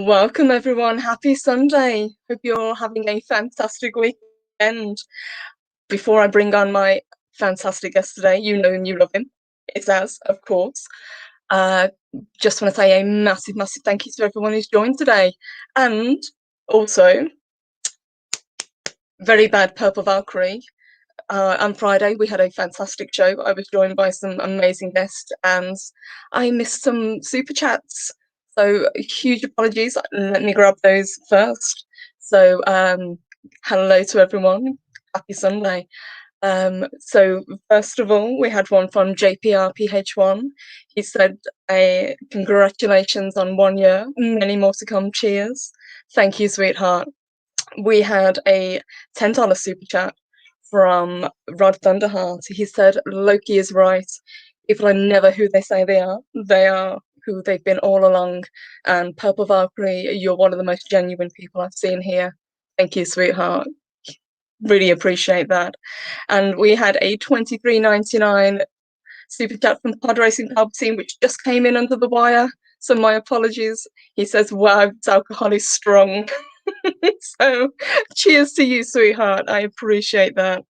Welcome, everyone. Happy Sunday. Hope you're all having a fantastic weekend. Before I bring on my fantastic guest today, you know him, you love him. It's Az, of course. Uh, just want to say a massive, massive thank you to everyone who's joined today. And also, very bad Purple Valkyrie. On Friday, we had a fantastic show. I was joined by some amazing guests, and I missed some super chats. So, huge apologies. Let me grab those first. So, hello to everyone. Happy Sunday. So, first of all, we had one from JPRPH1. He said, congratulations on 1 year, many more to come. Cheers. Thank you, sweetheart. We had a $10 super chat from Rod Thunderheart. He said, Loki is right. People are never who they say they are. They are who they've been all along. And Purple Valkyrie, you're one of the most genuine people I've seen here. Thank you, sweetheart. Really appreciate that. And we had a $23.99 super chat from Pod Racing Palpatine, which just came in under the wire. So my apologies. He says, wow, this alcohol is strong. So cheers to you, sweetheart. I appreciate that.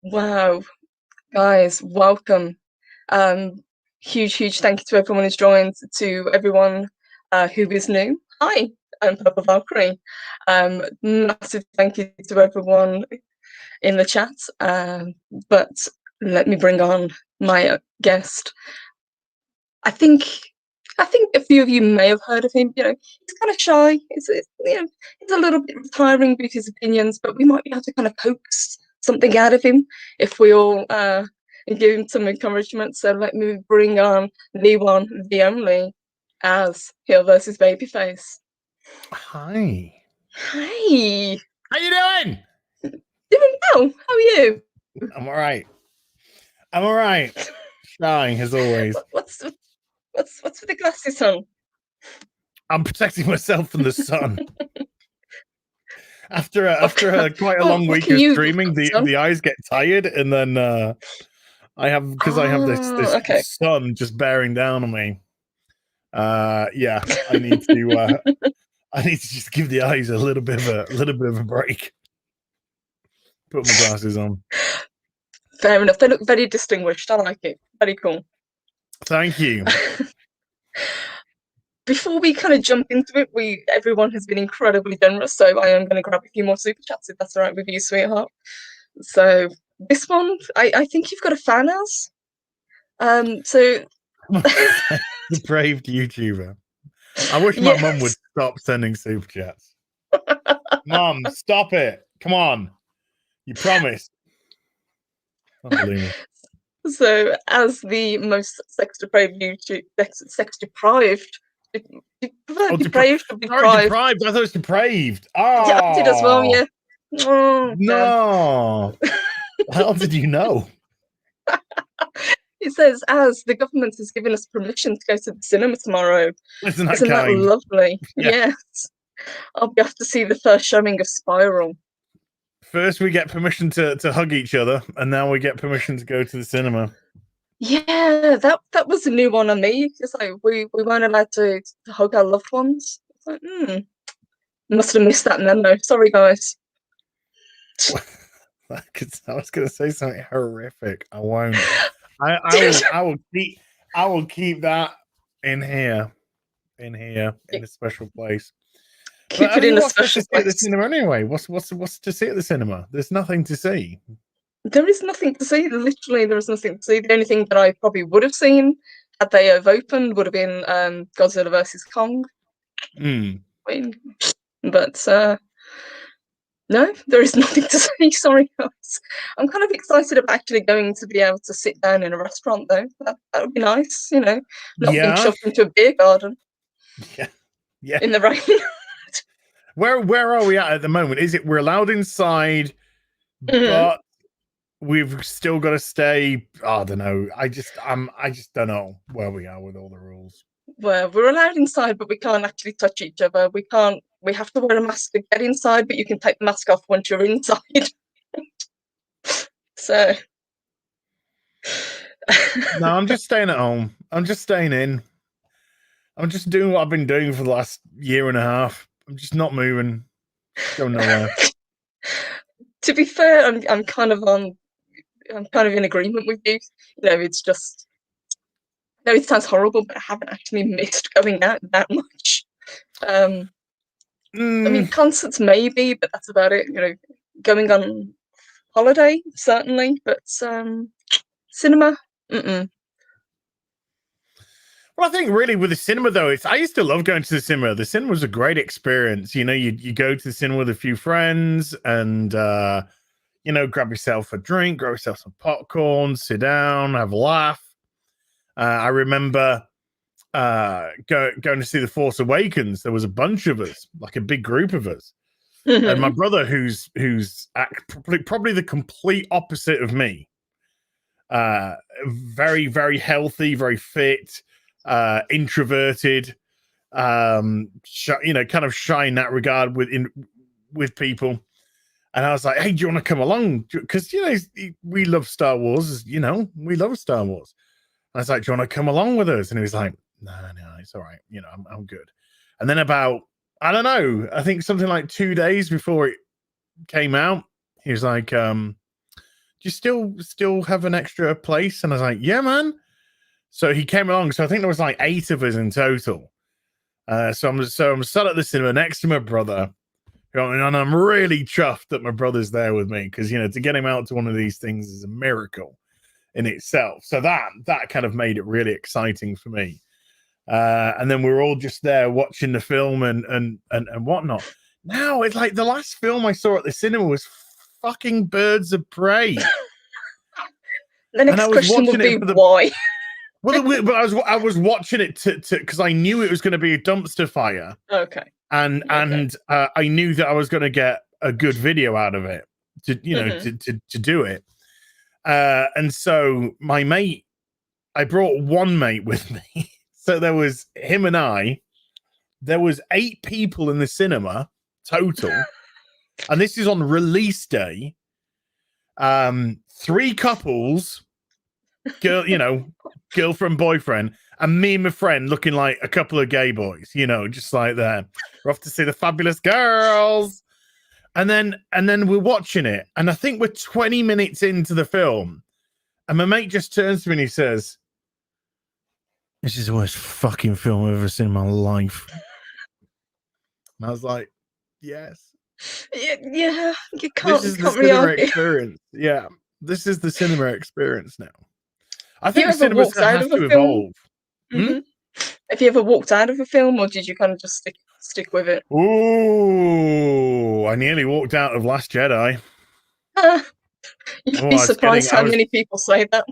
Wow, guys, welcome. Huge thank you to everyone who's joined, to everyone who is new. Hi, I'm Purple Valkyrie. Massive thank you to everyone in the chat. But let me bring on my guest. I think a few of you may have heard of him. You know, he's kind of shy. He's a little bit retiring with his opinions, but we might be able to kind of coax something out of him if we all give him some encouragement. So let me bring on the one, the only, as HeelvsBabyface. Hi. Hi. How you doing? Doing well. How are you? I'm all right. Shy as always. What's with the glasses on? I'm protecting myself from the sun. After quite a long week of streaming, the eyes get tired, and then I have this sun just bearing down on me. Yeah, I need to just give the eyes a little bit of a break. Put my glasses on. Fair enough. They look very distinguished. I like it. Very cool. Thank you. Before we kind of jump into it, everyone has been incredibly generous, so I am going to grab a few more super chats if that's all right with you, sweetheart. So this one, I think you've got a fan as. So Depraved YouTuber. I wish my mum would stop sending super chats. Mum, stop it! Come on, you promised. Unbelievable. So, as the most sex-deprived YouTube, sex-deprived. Depraved or deprived? Sorry, deprived. I thought it was depraved. Oh, yeah, I did as well. Yeah. Oh, no. How did you know? It says, as the government has given us permission to go to the cinema tomorrow. Isn't that lovely? Yeah. Yes. I'll be off to see the first showing of Spiral. First, we get permission to hug each other, and now we get permission to go to the cinema. Yeah, that was a new one on me. It's like we weren't allowed to hug our loved ones. It's like, must have missed that memo. Sorry, guys. I was going to say something horrific. I won't. I will keep that in here, in a special place. Keep it in a special place. At the cinema anyway. What's to see at the cinema? There's nothing to see. There is nothing to see. Literally, there is nothing to see. The only thing that I probably would have seen had they have opened would have been Godzilla vs Kong. But no, there is nothing to see. Sorry, guys. I'm kind of excited about actually going to be able to sit down in a restaurant, though. That would be nice, you know, not being shoved into a beer garden. Yeah. In the rain. Where are we at the moment? Is it we're allowed inside, but we've still got to stay? I don't know. I just don't know where we are with all the rules. Well, we're allowed inside, but we can't actually touch each other. We have to wear a mask to get inside, but you can take the mask off once you're inside. So no, I'm just staying at home. I'm just staying in. I'm just doing what I've been doing for the last year and a half. I'm just not moving. Going nowhere. To be fair, I'm kind of in agreement with you. You know, it's just, no, it sounds horrible, but I haven't actually missed going out that much. I mean, concerts maybe, but that's about it. You know, going on holiday certainly, but cinema, Well, I think really with the cinema though, I used to love going to the cinema. The cinema was a great experience. You know, you go to the cinema with a few friends and you know, grab yourself a drink, grab yourself some popcorn, sit down, have a laugh. I remember going to see The Force Awakens. There was a bunch of us, like a big group of us. And my brother, who's probably the complete opposite of me, very, very healthy, very fit, introverted, you know, kind of shy in that regard with people. And I was like, hey, do you want to come along? Because, you know, we love Star Wars. You know, we love Star Wars. And I was like, do you want to come along with us? And he was like, no, it's all right. You know, I'm good. And then about, I don't know, I think something like 2 days before it came out, he was like, do you still have an extra place? And I was like, yeah, man. So he came along. So I think there was like 8 of us in total. So I'm sat at the cinema next to my brother. And I'm really chuffed that my brother's there with me because, you know, to get him out to one of these things is a miracle in itself. So that kind of made it really exciting for me. And then we were all just there watching the film and whatnot. Now it's like the last film I saw at the cinema was fucking Birds of Prey. The next question would be why. Well, but I was watching it to because I knew it was going to be a dumpster fire. Okay. And I knew that I was going to get a good video out of it to, you know, to do it. And so my mate, I brought one mate with me. So there was him and I. There was 8 people in the cinema total. And this is on release day. 3 couples, girlfriend, boyfriend, and me and my friend looking like a couple of gay boys, you know, just like that. We're off to see the fabulous girls. And then we're watching it. And I think we're 20 minutes into the film. And my mate just turns to me and he says, this is the worst fucking film I've ever seen in my life. And I was like, yes. Yeah, you can't. This is the cinema experience. Yeah, this is the cinema experience now. I think cinema has to evolve. Have you ever walked out of a film, or did you kind of just stick with it? Ooh, I nearly walked out of Last Jedi. You'd be surprised how many people say that.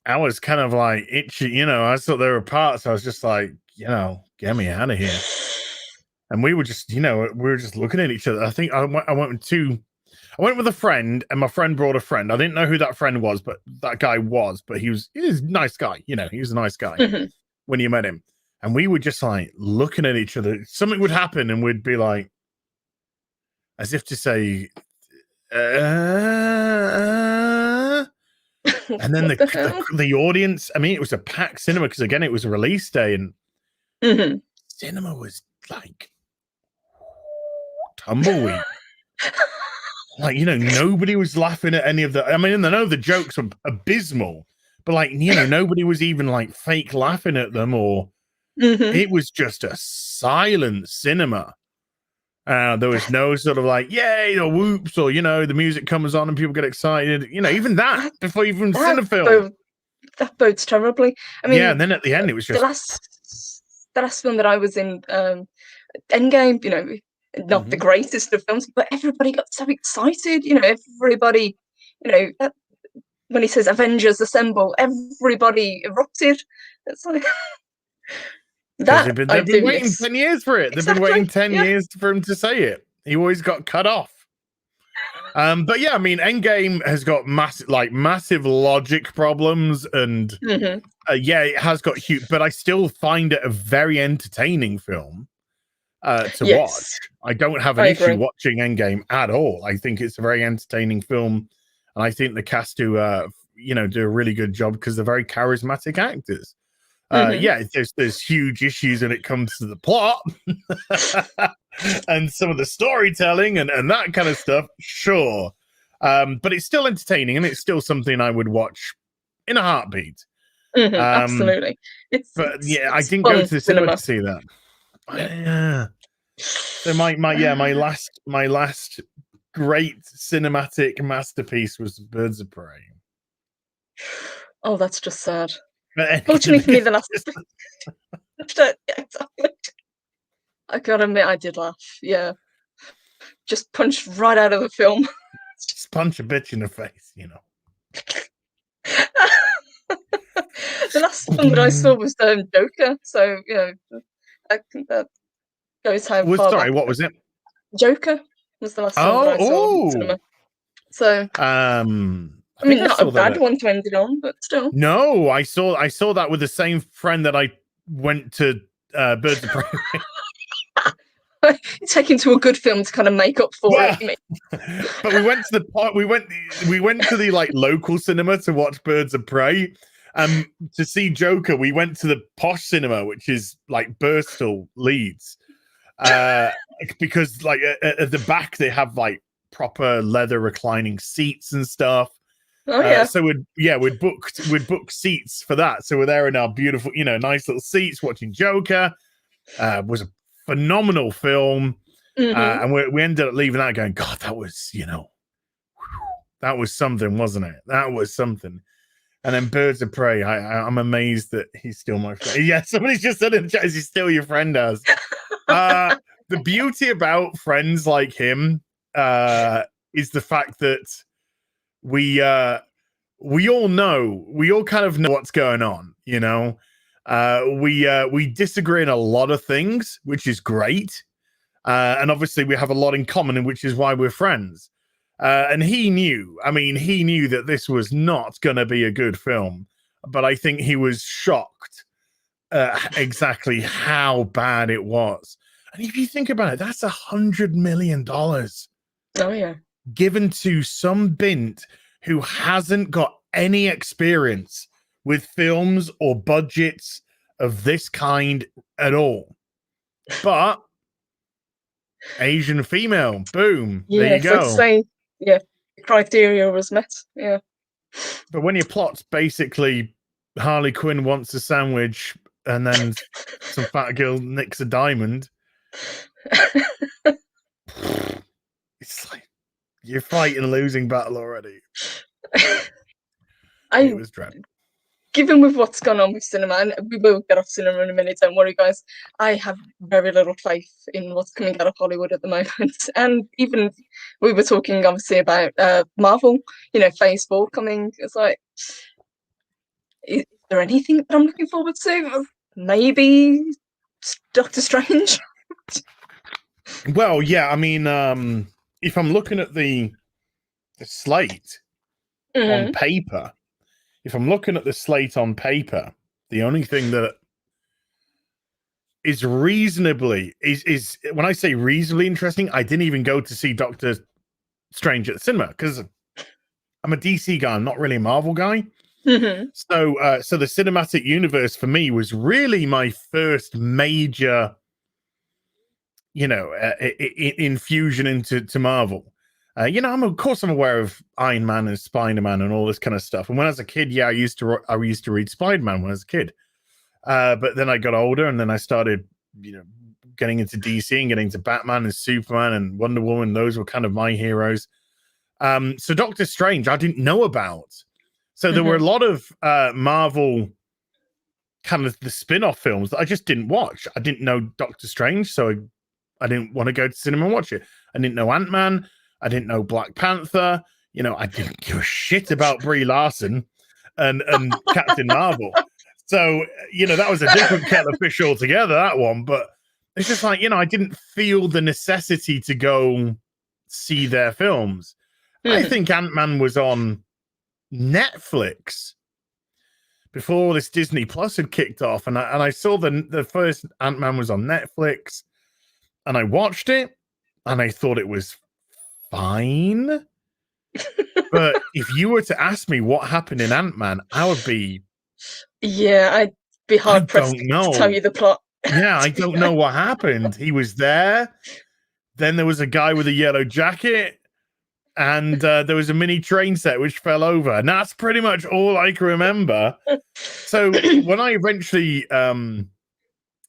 I was kind of like itchy, you know. I thought there were parts. I was just like, you know, get me out of here. And we were just, you know, we were just looking at each other. I think I went with a friend, and my friend brought a friend. I didn't know who that friend was, but that guy was. But he was a nice guy, you know. He was a nice guy when you met him. And we were just like looking at each other. Something would happen, and we'd be like, as if to say, and then the audience. I mean, it was a packed cinema because again, it was a release day, and cinema was like tumbleweed. Like, you know, nobody was laughing at any of the. I mean, I know the jokes were abysmal, but like, you know, nobody was even like fake laughing at them, or it was just a silent cinema. There was no sort of like, yay, or whoops, or, you know, the music comes on and people get excited. You know, even that before you've even seen a film. That bodes terribly. I mean, yeah, and then at the end, it was just the last film that I was in, Endgame. You know, not the greatest of films, but everybody got so excited. You know, everybody, you know, when he says "Avengers Assemble," everybody erupted. It's like. They've been waiting 10 years for it. They've been waiting 10 years for him to say it. He always got cut off. But yeah, I mean, Endgame has got massive logic problems, and yeah, it has got huge. But I still find it a very entertaining film to watch. I don't have an issue watching Endgame at all. I think it's a very entertaining film, and I think the cast do a really good job because they're very charismatic actors. Yeah, there's huge issues when it comes to the plot and some of the storytelling and that kind of stuff. Sure, but it's still entertaining and it's still something I would watch in a heartbeat. Absolutely, but yeah, I didn't go to the cinema to see that. Yeah. So my last great cinematic masterpiece was Birds of Prey. Oh, that's just sad. Fortunately for me, the last. Exactly. I gotta admit, I did laugh. Yeah, just punched right out of the film. Just punch a bitch in the face, you know. The last film that I saw was Joker, so you know, I think that goes how far sorry, back. What was it? Joker was the last film that I saw in the cinema. So, I mean, not a bad one to end it on, but still. No, I saw that with the same friend that I went to Birds of Prey. Taken to a good film to kind of make up for it. But we went to the like local cinema to watch Birds of Prey. To see Joker, we went to the posh cinema, which is like Birstall, Leeds. Because like at the back they have like proper leather reclining seats and stuff. Oh yeah. So we'd booked seats for that. So we're there in our beautiful, nice little seats watching Joker. Was a phenomenal film. And we ended up leaving that going, God, that was, that was something, wasn't it? That was something. And then Birds of Prey, I'm amazed that he's still my friend. Yeah, somebody's just said in the chat, is he still your friend, as? The beauty about friends like him is the fact that we all kind of know what's going on, we disagree in a lot of things, which is great. And obviously we have a lot in common, which is why we're friends. And he knew that this was not going to be a good film, but I think he was shocked exactly how bad it was. And if you think about it, that's $100 million. Oh yeah. Given to some bint who hasn't got any experience with films or budgets of this kind at all. But Asian female, boom, there you go. Let's say, the criteria was met. Yeah. But when your plot's basically Harley Quinn wants a sandwich and then some fat girl nicks a diamond, it's like you're fighting a losing battle already. It was dreadful. Given with what's gone on with cinema, and we will get off cinema in a minute, don't worry, guys. I have very little faith in what's coming out of Hollywood at the moment. And even we were talking, obviously, about Marvel, Phase 4 coming. It's like, is there anything that I'm looking forward to? Maybe Doctor Strange? Well, yeah, I mean, if I'm looking at the slate on paper, the only thing that is reasonably is when I say reasonably interesting, I didn't even go to see Doctor Strange at the cinema because I'm a DC guy. I'm not really a Marvel guy. So the cinematic universe for me was really my first major, infusion into Marvel. I'm aware of Iron Man and Spider-Man and all this kind of stuff. And when I was a kid, I used to read Spider-Man when I was a kid. But then I got older and then I started, getting into DC and getting into Batman and Superman and Wonder Woman. Those were kind of my heroes. So Doctor Strange, I didn't know about. So there were a lot of Marvel kind of the spin-off films that I just didn't watch. I didn't know Doctor Strange, so I didn't want to go to cinema and watch it. I didn't know Ant-Man. I didn't know Black Panther. I didn't give a shit about Brie Larson and Captain Marvel. So, that was a different kettle of fish altogether, that one. But it's just like, I didn't feel the necessity to go see their films. I think Ant-Man was on Netflix before this Disney Plus had kicked off. And I saw the first Ant-Man was on Netflix and I watched it and I thought it was fine. But if you were to ask me what happened in Ant-Man, I would be... Yeah, be hard pressed to tell you the plot. Yeah, I don't know what happened. He was there. Then there was a guy with a yellow jacket, and there was a mini train set which fell over. And that's pretty much all I can remember. So when I eventually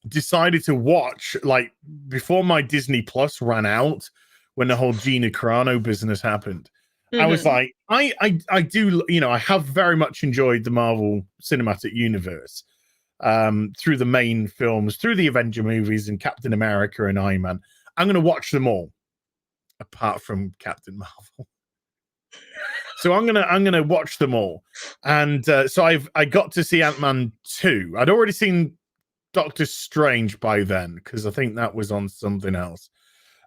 decided to watch, like before my Disney Plus ran out, when the whole Gina Carano business happened, I was like, I do, you know, I have very much enjoyed the Marvel Cinematic Universe through the main films, through the Avenger movies and Captain America and Iron Man. I'm going to watch them all, apart from Captain Marvel. So I'm gonna watch them all, and so I got to see Ant-Man 2. I'd already seen Doctor Strange by then because I think that was on something else.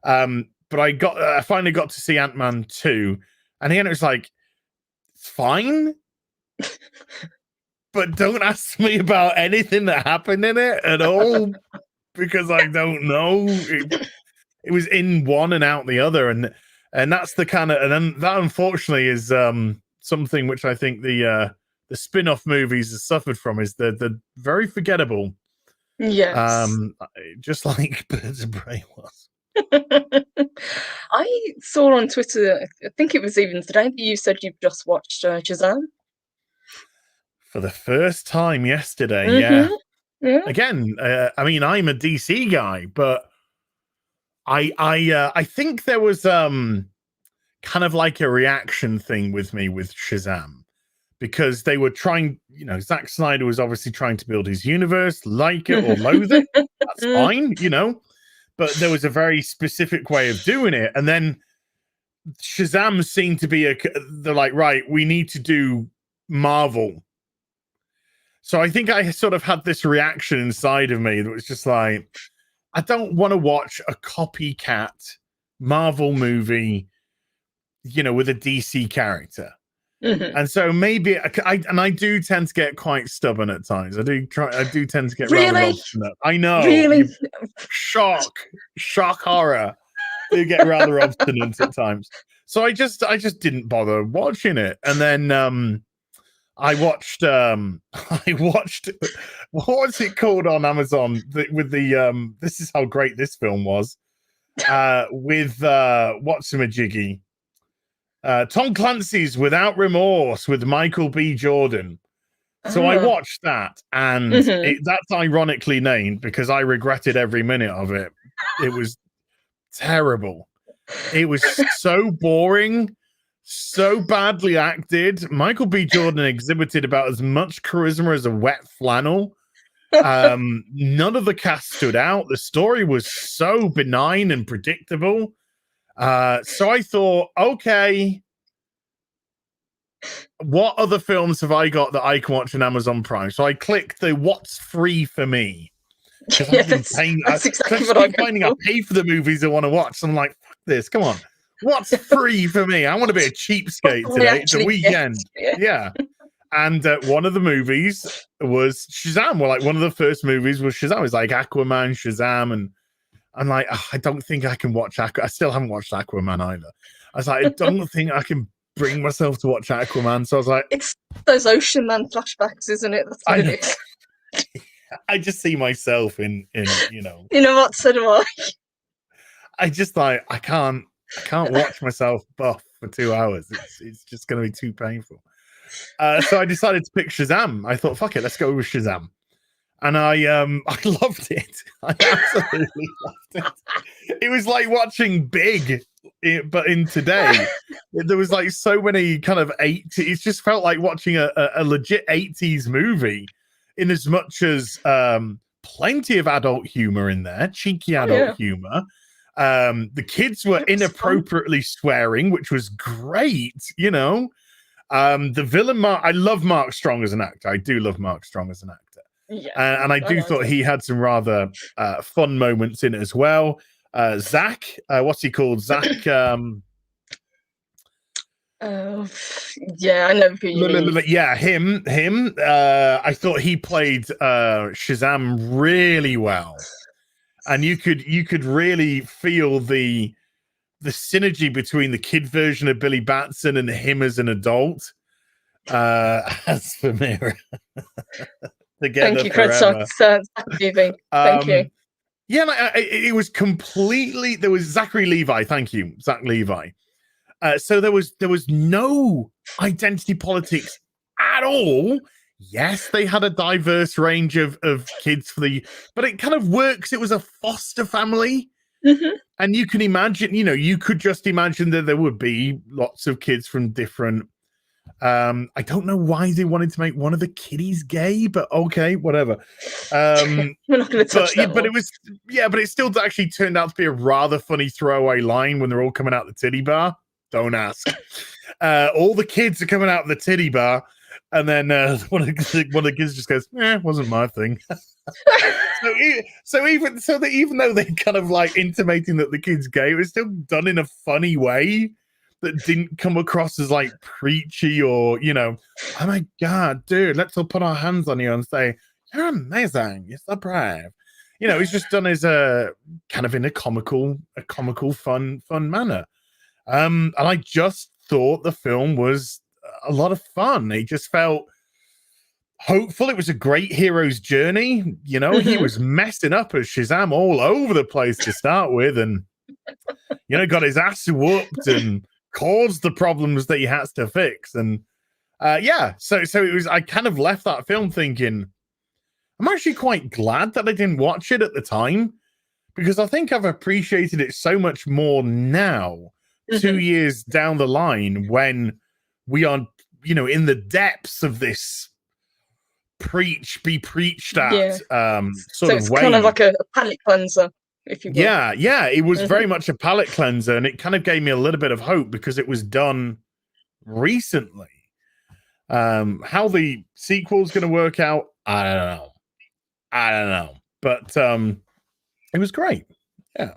But I finally got to see Ant-Man 2, and again it was like, it's fine, but don't ask me about anything that happened in it at all because I don't know. It was in one and out the other, and that's the kind of, and then that unfortunately is something which I think the spin-off movies have suffered from, is the very forgettable. Yes. Just like Birds of Prey was. I saw on Twitter, I think it was even today, that you said you've just watched Shazam. For the first time yesterday, yeah. Again, I mean, I'm a DC guy, but I think there was kind of like a reaction thing with me with Shazam, because they were trying, you know, Zack Snyder was obviously trying to build his universe, like it or loathe it. That's fine, you know, but there was a very specific way of doing it. And then Shazam seemed to be they're like, right, we need to do Marvel. So I think I sort of had this reaction inside of me that was just like, I don't want to watch a copycat Marvel movie, you know, with a DC character. And so maybe I do tend to get quite stubborn at times. I do tend to get rather obstinate. I know. Really? Shock horror. Do get rather obstinate at times. So I just didn't bother watching it. And then I watched what's it called on Amazon with the this is how great this film was. With what's-a-majiggy. Tom Clancy's Without Remorse with Michael B. Jordan. So I watched that, and that's ironically named because I regretted every minute of it. It was terrible. It was so boring, so badly acted. Michael B. Jordan exhibited about as much charisma as a wet flannel. None of the cast stood out. The story was so benign and predictable. So I thought, okay, what other films have I got that I can watch on Amazon Prime? So I clicked the what's free for me. Yeah, that's exactly what I'm finding. I pay for the movies I want to watch. So I'm like, fuck this, come on. What's free for me? I want to be a cheapskate today. It's a weekend. Yeah. And one of the movies was Shazam. Well, like one of the first movies was Shazam. It was like Aquaman, Shazam, and I'm like, oh, I don't think I can watch I still haven't watched Aquaman either. I was like, I don't think I can bring myself to watch Aquaman. So I was like, it's those Ocean Man flashbacks, isn't it? That's what it is. I just see myself in you know. You know what? So do I. I just like I can't watch myself buff for 2 hours. It's just going to be too painful. So I decided to pick Shazam. I thought, fuck it, let's go with Shazam. And I loved it. I absolutely loved it. It was like watching Big, but in today. There was like so many kind of 80s. It just felt like watching a legit 80s movie, in as much as plenty of adult humor in there, cheeky adult humor. The kids were inappropriately swearing, which was great, you know. The villain, I love Mark Strong as an actor. I do love Mark Strong as an actor. Yeah, and I do thought he had some rather fun moments in it as well. Zach, what's he called? Zach. Yeah, I know who you mean. Yeah, him. I thought he played Shazam really well, and you could really feel the synergy between the kid version of Billy Batson and him as an adult. As for Mira. together Thank you, forever. Thank you. Yeah, like, it was completely. There was Zachary Levi. Thank you, Zach Levi. So there was no identity politics at all. Yes, they had a diverse range of kids but it kind of works. It was a foster family. And you can imagine, you could just imagine that there would be lots of kids from different. I don't know why they wanted to make one of the kiddies gay, but okay, whatever. We're not going to touch that. But it was, but it still actually turned out to be a rather funny throwaway line when they're all coming out the titty bar. Don't ask. All the kids are coming out of the titty bar, and then one of the kids just goes, wasn't my thing. Even though they kind of like intimating that the kid's gay, it was still done in a funny way that didn't come across as like preachy or, oh my God, dude, let's all put our hands on you and say, you're amazing, you're so brave. It's just done as a kind of in a comical, fun manner. And I just thought the film was a lot of fun. It just felt hopeful. It was a great hero's journey. He was messing up as Shazam all over the place to start with, and got his ass whooped and caused the problems that he has to fix. And so it was. I kind of left that film thinking, I'm actually quite glad that I didn't watch it at the time, because I think I've appreciated it so much more now, 2 years down the line, when we are, in the depths of this be preached at sort of way. Kind of like a palate cleanser, if you will. Yeah, it was very much a palate cleanser, and it kind of gave me a little bit of hope because it was done recently. How the sequel's going to work out, I don't know, but it was great. Yeah.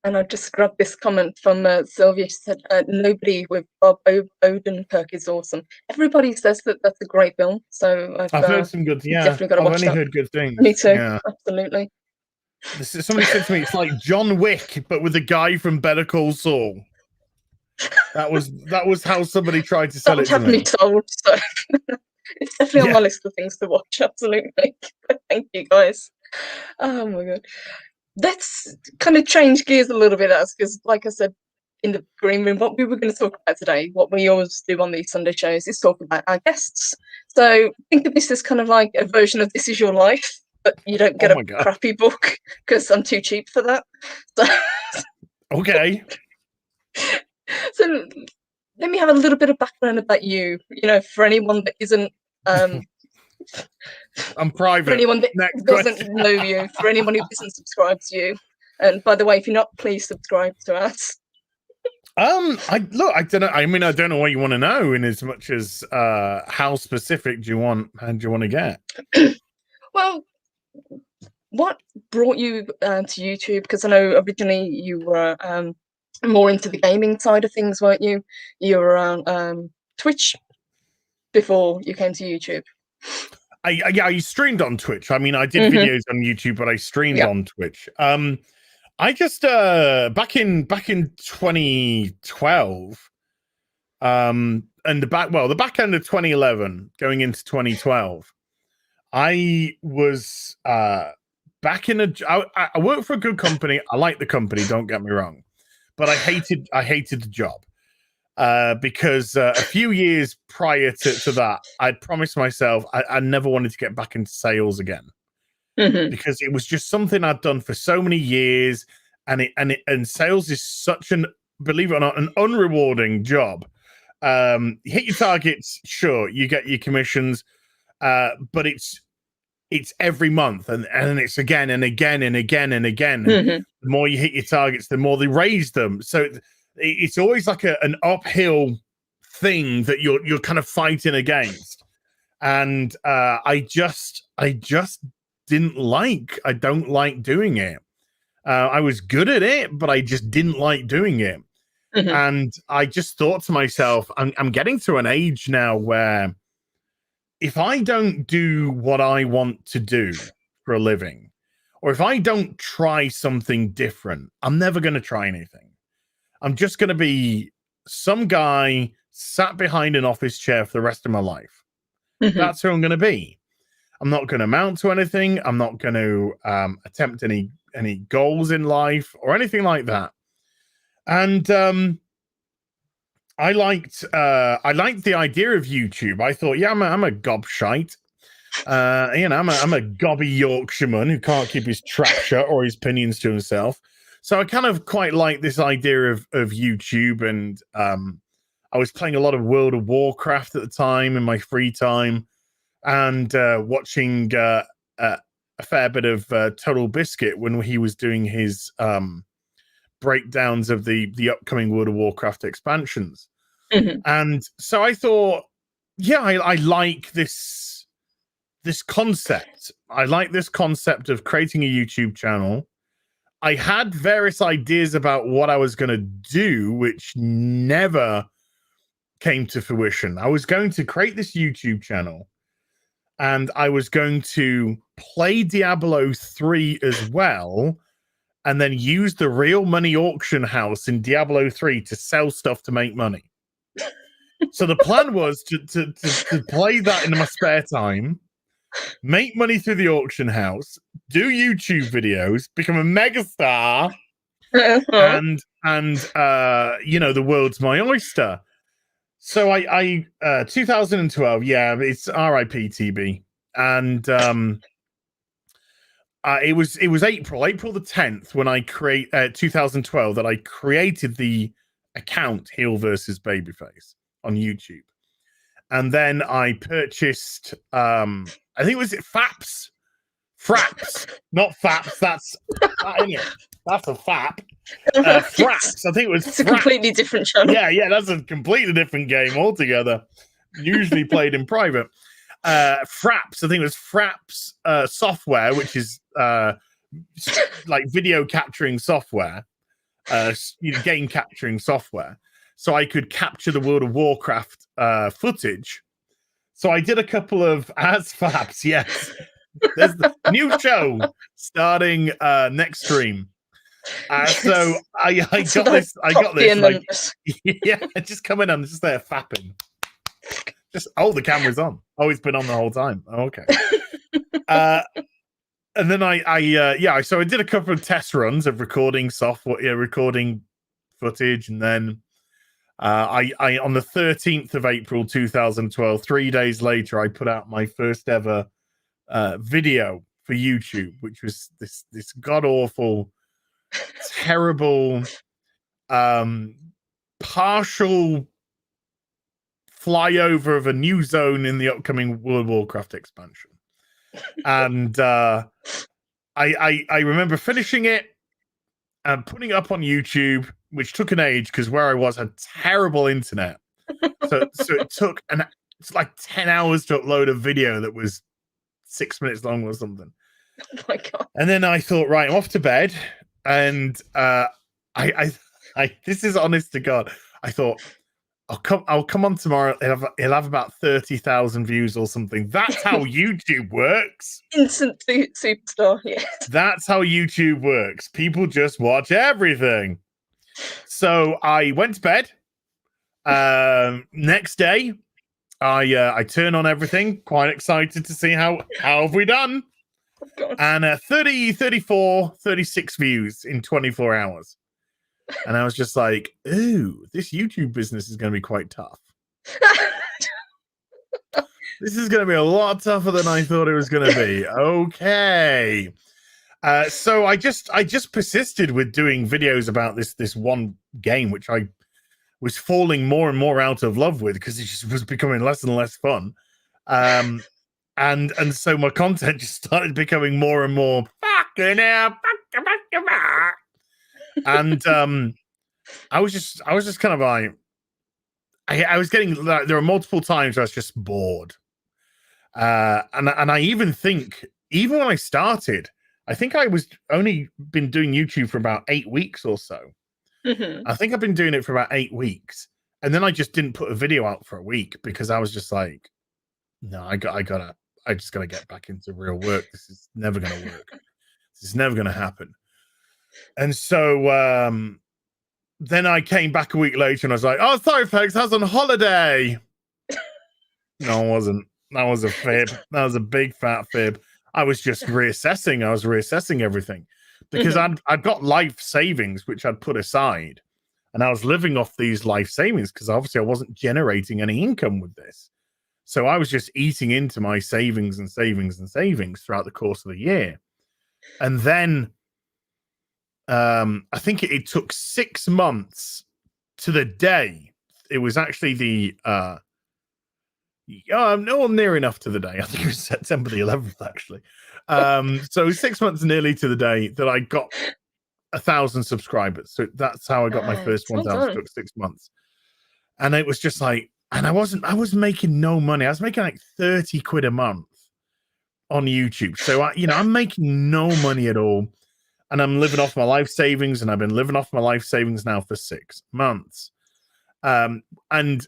And I just grabbed this comment from Sylvia. She said, nobody with Bob Odenkirk is awesome. Everybody says that that's a great film. So I've heard some good, definitely got to watch that. I've only heard good things. Me too, yeah. Absolutely. Somebody said to me, it's like John Wick, but with a guy from Better Call Saul. That was how somebody tried to sell it to me. Sold, so it's definitely on my list of things to watch, absolutely. Thank you, guys. Oh my God. Let's kind of change gears a little bit, because like I said in the green room, what we were going to talk about today, what we always do on these Sunday shows, is talk about our guests. So think of this as kind of like a version of This Is Your Life, but you don't get a crappy book because I'm too cheap for that. So okay. So let me have a little bit of background about you, for anyone that isn't I'm private. For anyone that doesn't know you, for anyone who isn't subscribed to you. And by the way, if you're not, please subscribe to us. I don't know. I mean, I don't know what you want to know, in as much as how specific do you want to get? Well, what brought you to YouTube? Because I know originally you were more into the gaming side of things, weren't you? You were on Twitch before you came to YouTube. I streamed on Twitch. I mean, I did videos on YouTube, but I streamed on Twitch. I just back in 2012, and the back end of 2011, going into 2012, I was back in I worked for a good company. I liked the company, don't get me wrong, but I hated the job. Because a few years prior to that, I'd promised myself I never wanted to get back into sales again, because it was just something I'd done for so many years, and sales is such believe it or not, an unrewarding job. You hit your targets, sure, you get your commissions, but it's every month, and it's again and again and again and again. The more you hit your targets, the more they raise them. So it's always like an uphill thing that you're kind of fighting against, and I don't like doing it. I was good at it, but I just didn't like doing it. And I just thought to myself, I'm getting to an age now where if I don't do what I want to do for a living, or if I don't try something different, I'm never going to try anything. I'm just going to be some guy sat behind an office chair for the rest of my life. That's who I'm going to be. I'm not going to amount to anything. I'm not going to attempt any goals in life or anything like that. And I liked the idea of YouTube. I thought, yeah, I'm a gobshite. You know, I'm a gobby Yorkshireman who can't keep his trap shut or his opinions to himself. So I kind of quite like this idea of YouTube, and I was playing a lot of World of Warcraft at the time in my free time, and watching a fair bit of Total Biscuit when he was doing his breakdowns of the upcoming World of Warcraft expansions. And so I thought, yeah, I like this concept. I like this concept of creating a YouTube channel. I had various ideas about what I was going to do, which never came to fruition. I was going to create this YouTube channel, and I was going to play Diablo 3 as well, and then use the real money auction house in Diablo 3 to sell stuff to make money. So the plan was to play that in my spare time, make money through the auction house, do YouTube videos, become a megastar, and you know, the world's my oyster. So I 2012, yeah, it's RIP TB, and it was April the 10th when I 2012 that I created the account HeelvsBabyface on YouTube, and then I purchased I think it was Fraps, not Faps. That's that's a Fap. Fraps. I think it was. It's a completely different channel. Yeah, that's a completely different game altogether. Usually played in private. Fraps. I think it was Fraps software, which is like video capturing software, game capturing software. So I could capture the World of Warcraft footage. So I did a couple of Faps. Yes, there's the new show starting next stream. So I got this. Like, yeah, just come in. I'm just there fapping. The camera's on. Oh, it's been on the whole time. Oh, okay. And then so I did a couple of test runs of recording software, recording footage, and then I on the 13th of April 2012, 3 days later, I put out my first ever video for YouTube, which was this god awful, terrible, partial flyover of a new zone in the upcoming World of Warcraft expansion. And I remember finishing it and putting it up on YouTube, which took an age because where I was had terrible internet. So it took it's like 10 hours to upload a video that was 6 minutes long or something. Oh my God. And then I thought, right, I'm off to bed. And I this is honest to God. I thought, I'll come on tomorrow. He'll have about 30,000 views or something. That's how YouTube works. Instant superstar. Yeah. That's how YouTube works. People just watch everything. So I went to bed. Next day, I turn on everything. Quite excited to see how have we done. Oh, and 30, 34, 36 views in 24 hours. And I was just like, ooh, this YouTube business is going to be quite tough. This is going to be a lot tougher than I thought it was going to be. Okay. So I just persisted with doing videos about this one game, which I was falling more and more out of love with because it just was becoming less and less fun. And so my content just started becoming more and more fucking hell. And I was just kind of like, I was getting, there were multiple times I was just bored. And I even think, even when I started, I think I was only been doing YouTube for about 8 weeks or so. I think I've been doing it for about 8 weeks. And then I just didn't put a video out for a week because I was just like, no, I just gotta get back into real work. This is never gonna work. This is never gonna happen. And so then I came back a week later and I was like, oh, sorry, folks, I was on holiday. No, I wasn't. That was a fib. That was a big fat fib. I was just reassessing. I was reassessing everything because I'd got life savings which I'd put aside, and I was living off these life savings because obviously I wasn't generating any income with this. So I was just eating into my savings and savings and savings throughout the course of the year. And then I think it took 6 months to the day. It was actually the no, near enough to the day. I think it was September the 11th, actually. So 6 months nearly to the day that I got 1,000 subscribers. So that's how I got my first 1,000. Took 6 months, and it was just like, and I was making no money. I was making like 30 quid a month on YouTube. So I'm making no money at all, and I'm living off my life savings, and I've been living off my life savings now for 6 months, and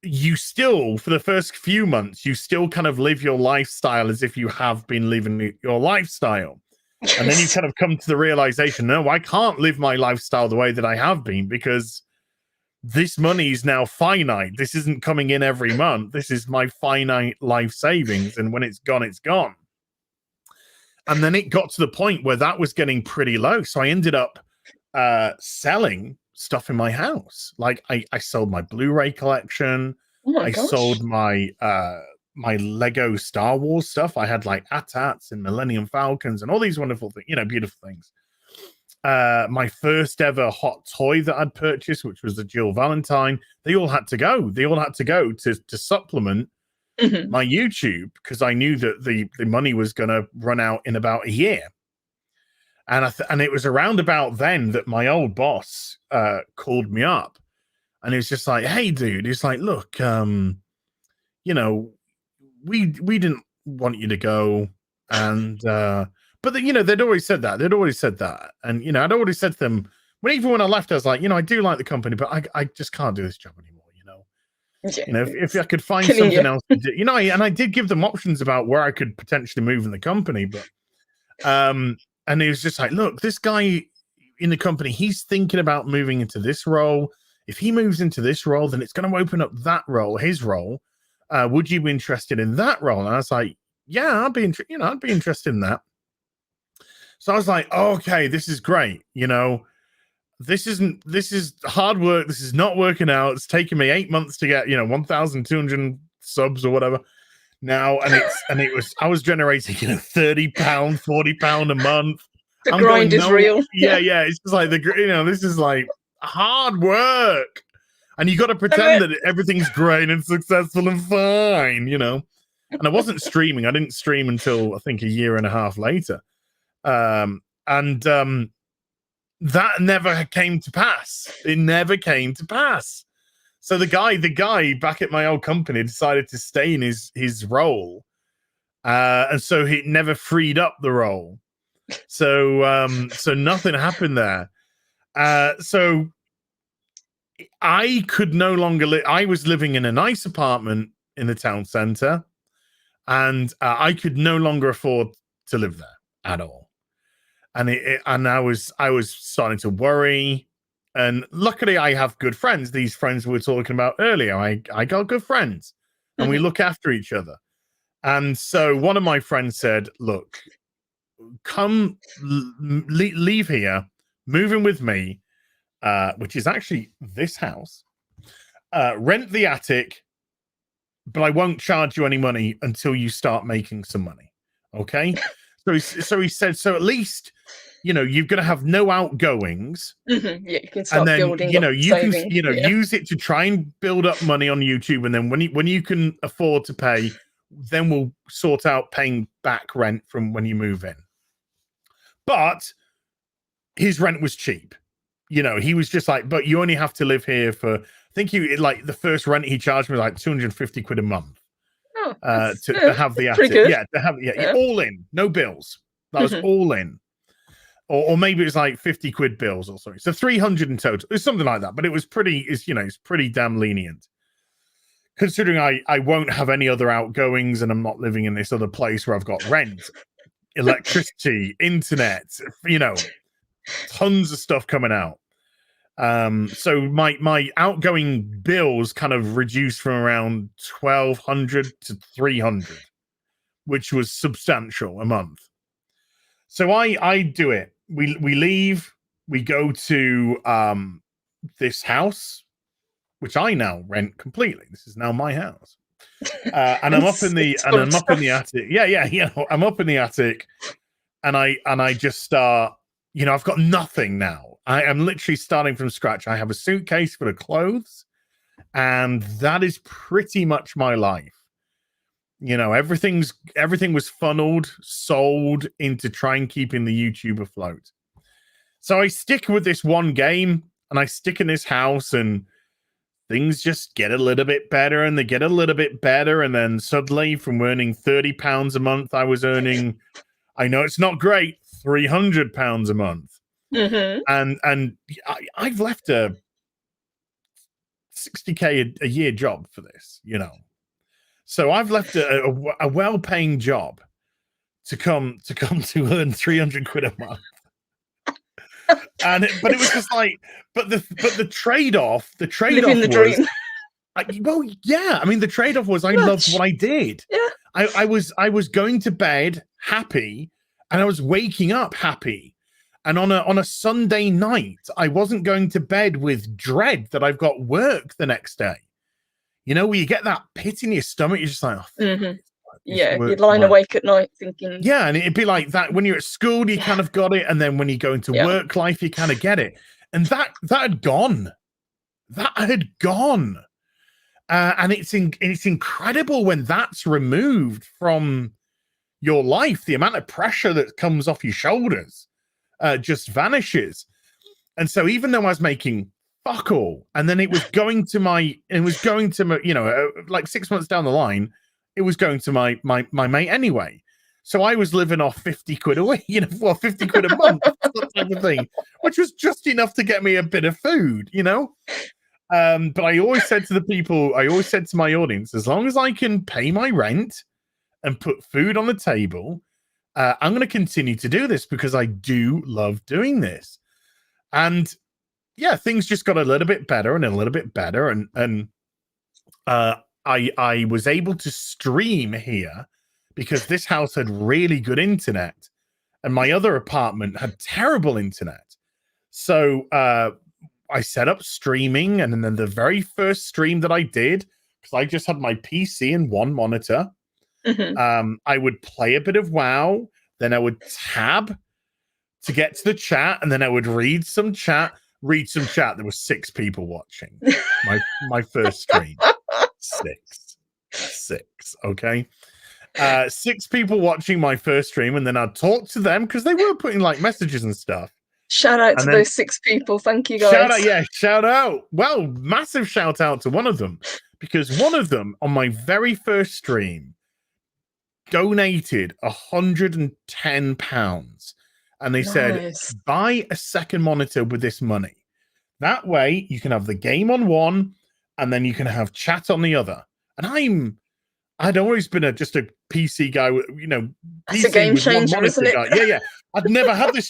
you still, for the first few months, you still kind of live your lifestyle as if you have been living your lifestyle. And then you kind of come to the realization, no, I can't live my lifestyle the way that I have been because this money is now finite. This isn't coming in every month. This is my finite life savings. And when it's gone, it's gone. And then it got to the point where that was getting pretty low. So I ended up selling stuff in my house. Like I sold my Blu-ray collection. I sold my my Lego Star Wars stuff. I had like AT-ATs and Millennium Falcons and all these wonderful things, beautiful things. My first ever hot toy that I'd purchased, which was the Jill Valentine, they all had to go. They all had to go to supplement my YouTube because I knew that the money was going to run out in about a year. And it was around about then that my old boss called me up, and he was just like, "Hey, dude," he's like, "Look, we didn't want you to go, and but they'd always said that. And I'd already said to them even when I left, I was like, I do like the company, but I just can't do this job anymore. If I could find something else to do, and I did give them options about where I could potentially move in the company, but and he was just like, look, this guy in the company, he's thinking about moving into this role. If he moves into this role, then it's going to open up that role, his role. Would you be interested in that role? And I was like, yeah, I'd be interested in that. So I was like, okay, this is great. This is hard work. This is not working out. It's taken me 8 months to get, 1,200 subs or whatever. Now, I was generating, £30, £40 a month. The grind is real. Yeah. It's just like this is like hard work. And you got to pretend that everything's great and successful and fine, And I wasn't streaming. I didn't stream until I think a year and a half later. That never came to pass. It never came to pass. So the guy back at my old company decided to stay in his role. And so he never freed up the role. So nothing happened there. So I could no longer live. I was living in a nice apartment in the town center, and I could no longer afford to live there at all. And I was starting to worry. And luckily, I have good friends. These friends we were talking about earlier. I got good friends, and we look after each other. And so one of my friends said, "Look, come leave here, move in with me, which is actually this house. Rent the attic, but I won't charge you any money until you start making some money." Okay. So he said, so at least, you're going to have no outgoings. Yeah, you can start building. Use it to try and build up money on YouTube. And then when you can afford to pay, then we'll sort out paying back rent from when you move in. But his rent was cheap. He was just like, but you only have to live here for, I think the first rent he charged me was like 250 quid a month. To have the attic. Yeah, all in, no bills. That was all in. Or maybe it was like 50 quid bills or something. So 300 in total. It's something like that. But it was it's pretty damn lenient. Considering I won't have any other outgoings and I'm not living in this other place where I've got rent, electricity, internet, tons of stuff coming out. So my outgoing bills kind of reduced from around 1,200 to 300, which was substantial a month. So I do it. We leave. We go to this house, which I now rent completely. This is now my house, and I'm up in the attic. Yeah. I'm up in the attic, and I just start. I've got nothing now. I am literally starting from scratch. I have a suitcase full of clothes, and that is pretty much my life. Everything was funneled, sold into trying keeping the YouTube afloat. So I stick with this one game, and I stick in this house, and things just get a little bit better, and they get a little bit better, and then suddenly, from earning £30 a month, I was earning, I know it's not great, £300 a month. Mm-hmm. And I've left a 60K a year job for this, So I've left a well-paying job to come to earn 300 quid a month. But it was just like, but the trade-off was, dream. Well, yeah. I mean, the trade-off was I loved what I did. Yeah. I was going to bed happy, and I was waking up happy. And on a Sunday night, I wasn't going to bed with dread that I've got work the next day. Where you get that pit in your stomach, you're just like, you're lying awake at night thinking. Yeah, and it'd be like that when you're at school, you kind of got it, and then when you go into work life, you kind of get it. And that had gone. That had gone. And it's incredible when that's removed from your life. The amount of pressure that comes off your shoulders just vanishes. And so even though I was making fuck all, and then it was going to my, like 6 months down the line, it was going to my mate anyway. So I was living off 50 quid a week, 50 quid a month, that type of thing, which was just enough to get me a bit of food, But I always said to my audience, as long as I can pay my rent and put food on the table, I'm going to continue to do this because I do love doing this. And yeah, things just got a little bit better and a little bit better. And I was able to stream here because this house had really good internet and my other apartment had terrible internet. So I set up streaming, and then the very first stream that I did, because I just had my PC and one monitor, I would play a bit of WoW, then I would tab to get to the chat, and then I would read some chat. There were 6 people watching my first stream. Six. Okay. 6 people watching my first stream, and then I'd talk to them because they were putting like messages and stuff. Shout out to those 6 people. Thank you, guys. Shout out. Well, massive shout out to one of them, because one of them on my very first stream donated £110, and they said, buy a second monitor with this money. That way you can have the game on one, and then you can have chat on the other. And I'd always been just a PC guy, That's a game changer, isn't it? Yeah. I'd never had this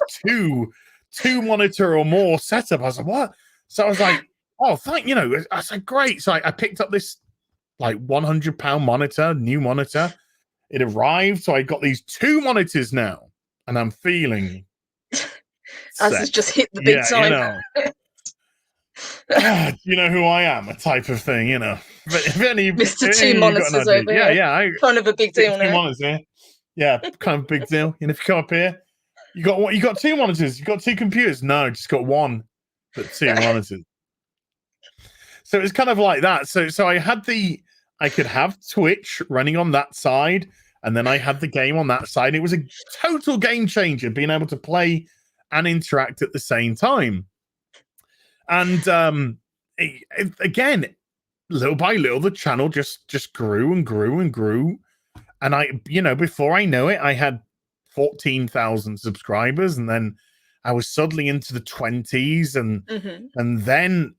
two monitor or more setup. I was like, what? So I was like, oh, I was like, great. So I picked up this like £100 monitor, new monitor. It arrived. So I got these 2 monitors now, and I'm feeling as it's just hit the big time. You know who I am, a type of thing, But if any Mr. 2 monitors over here. Yeah. Kind of a big deal now. 2 monitors, yeah, kind of a big deal. If you come up here, you got what? You got 2 monitors. You got 2 computers. No, just got 1, but 2 monitors. So it's kind of like that. So I could have Twitch running on that side, and then I had the game on that side. It was a total game changer, being able to play and interact at the same time. And again, little by little, the channel just grew and grew and grew. And before I know it, I had 14,000 subscribers, and then I was suddenly into the 20s, and then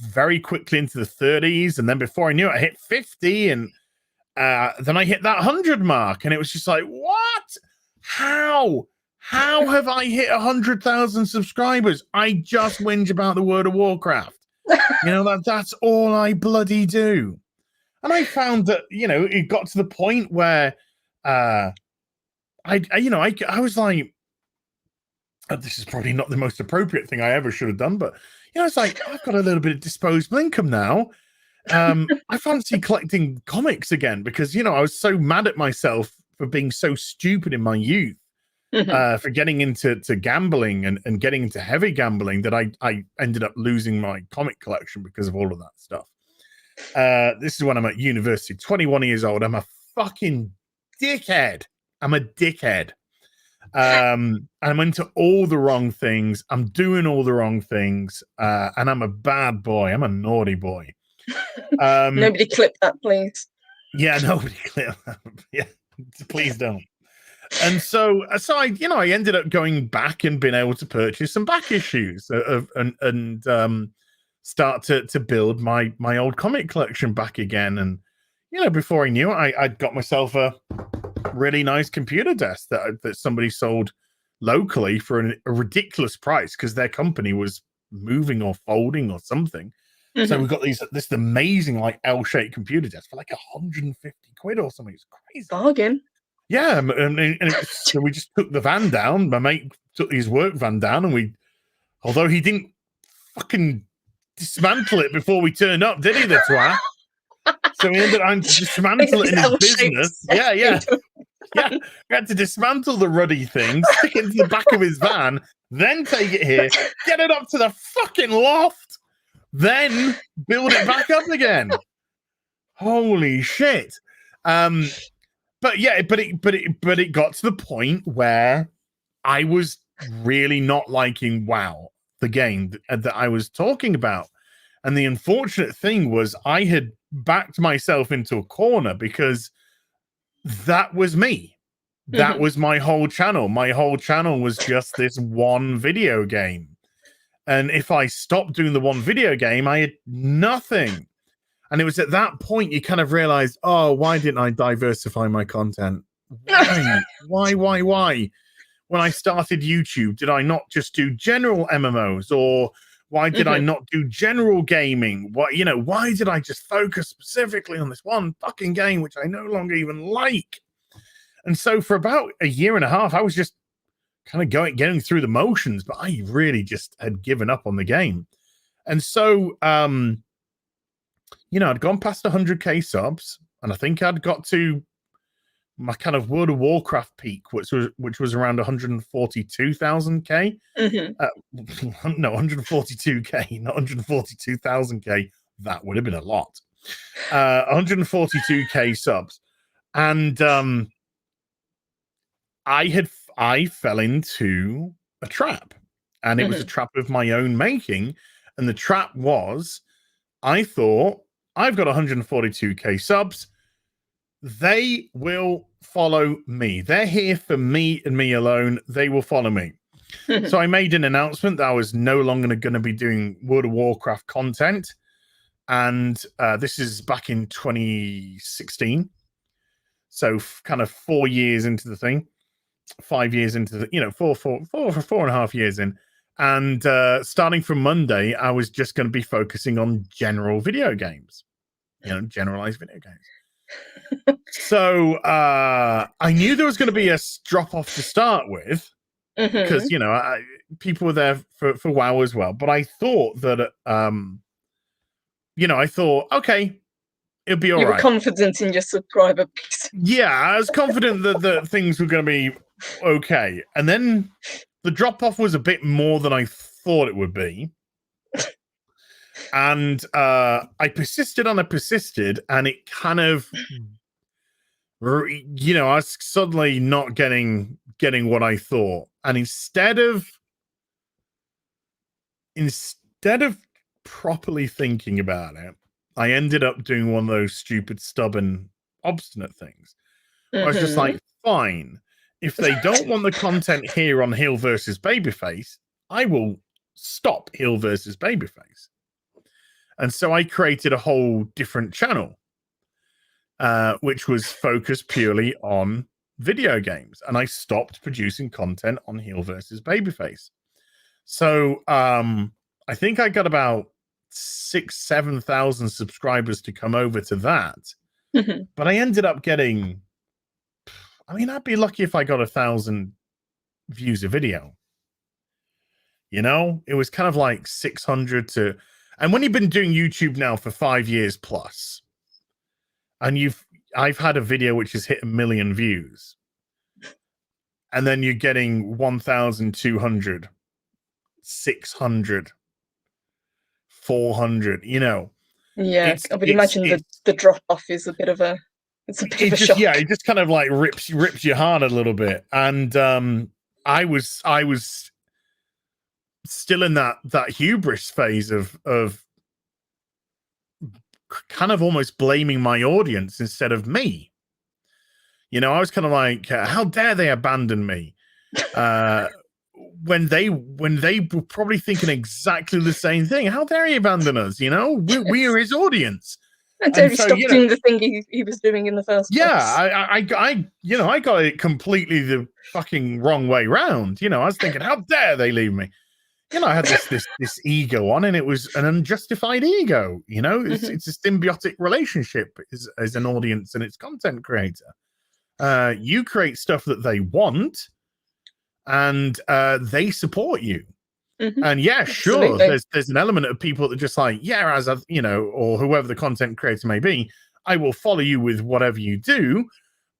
very quickly into the 30s, and then before I knew it, I hit 50, and then I hit that 100 mark, and it was just like, what? How How have I hit 100,000 subscribers? I just whinge about the World of Warcraft. You know, that's all I bloody do. And I found that, you know, it got to the point where I was like, this is probably not the most appropriate thing I ever should have done, but you know, it's like I've got a little bit of disposable income now. I fancy collecting comics again because, you know, I was so mad at myself for being so stupid in my youth, for getting into gambling and getting into heavy gambling, that I ended up losing my comic collection because of all of that stuff. This is when I'm at university, 21 years old. I'm a fucking dickhead. I'm a dickhead. I'm into all the wrong things. I'm doing all the wrong things. And I'm a bad boy. I'm a naughty boy. Nobody clip that, please. Yeah, nobody clip that. Yeah, please don't. And so I, you know, I ended up going back and being able to purchase some back issues and start to build my old comic collection back again. And, you know, before I knew it, I'd got myself a really nice computer desk that somebody sold locally for a ridiculous price because their company was moving or folding or something. So we got this amazing like L-shaped computer desk for like 150 quid or something. It's crazy. Bargain. Yeah, so we just took the van down. My mate took his work van down, and although he didn't fucking dismantle it before we turned up, did he, the twat? So we ended up having to dismantle it in his business. Yeah. We had to dismantle the ruddy thing, stick it into the back of his van, then take it here, get it up to the fucking loft, then build it back up again. Holy shit. But it got to the point where I was really not liking WoW, the game that I was talking about. And the unfortunate thing was I had backed myself into a corner because that was me. That was my whole channel. My whole channel was just this one video game. And if I stopped doing the one video game, I had nothing. And it was at that point you kind of realize, oh, why didn't I diversify my content? Why? When I started YouTube, did I not just do general MMOs? Or why did I not do general gaming? Why did I just focus specifically on this one fucking game, which I no longer even like? And so for about a year and a half, I was just kind of getting through the motions, but I really just had given up on the game. And so, you know, I'd gone past 100k subs, and I think I'd got to my kind of World of Warcraft peak, which was around 142,000k. No, 142k, not 142,000k. That would have been a lot. 142k subs, and I fell into a trap, and it was a trap of my own making. And the trap was, I thought, I've got 142k subs. They will follow me. They're here for me and me alone. They will follow me. So I made an announcement that I was no longer going to be doing World of Warcraft content. And this is back in 2016. So kind of 4 years into the thing. 5 years into the, 4.5 years in. And starting from Monday, I was just going to be focusing on general video games, generalized video games. So I knew there was going to be a drop off to start with because, people were there for WoW as well. But I thought that, okay, it'll be all right. You were confident in your subscriber base. Yeah, I was confident that things were going to be okay. And then the drop off was a bit more than I thought it would be. And I persisted, and it kind of, I was suddenly not getting what I thought. And instead of properly thinking about it, I ended up doing one of those stupid, stubborn, obstinate things. I was just like, fine. If they don't want the content here on Heel versus Babyface, I will stop Heel versus Babyface. And so I created a whole different channel, which was focused purely on video games, and I stopped producing content on HeelvsBabyface. So I think I got about 6,000-7,000 subscribers to come over to that. But I ended up getting, I mean, I'd be lucky if I got 1,000 views a video. You know, it was kind of like 600 to, and when you've been doing YouTube now for 5 years plus, and I've had a video which has hit 1 million views, and then you're getting 1,200, 600, 400, you know. Yeah, I would imagine the drop off is a bit of a, it's a bit of a shock. Yeah, it just kind of like rips your heart a little bit. And I was still in that hubris phase of kind of almost blaming my audience instead of me. You know, I was kind of like, how dare they abandon me? When they were probably thinking exactly the same thing. How dare he abandon us? You know, we are his audience. And dare he stop doing the thing he was doing in the first place. Yeah, I got it completely the fucking wrong way round. You know, I was thinking, how dare they leave me? You know, I had this ego on, and it was an unjustified ego. You know, it's a symbiotic relationship as an audience and its content creator. You create stuff that they want, and they support you. And yeah, sure, there's an element of people that just like, yeah, as a, you know, or whoever the content creator may be, I will follow you with whatever you do.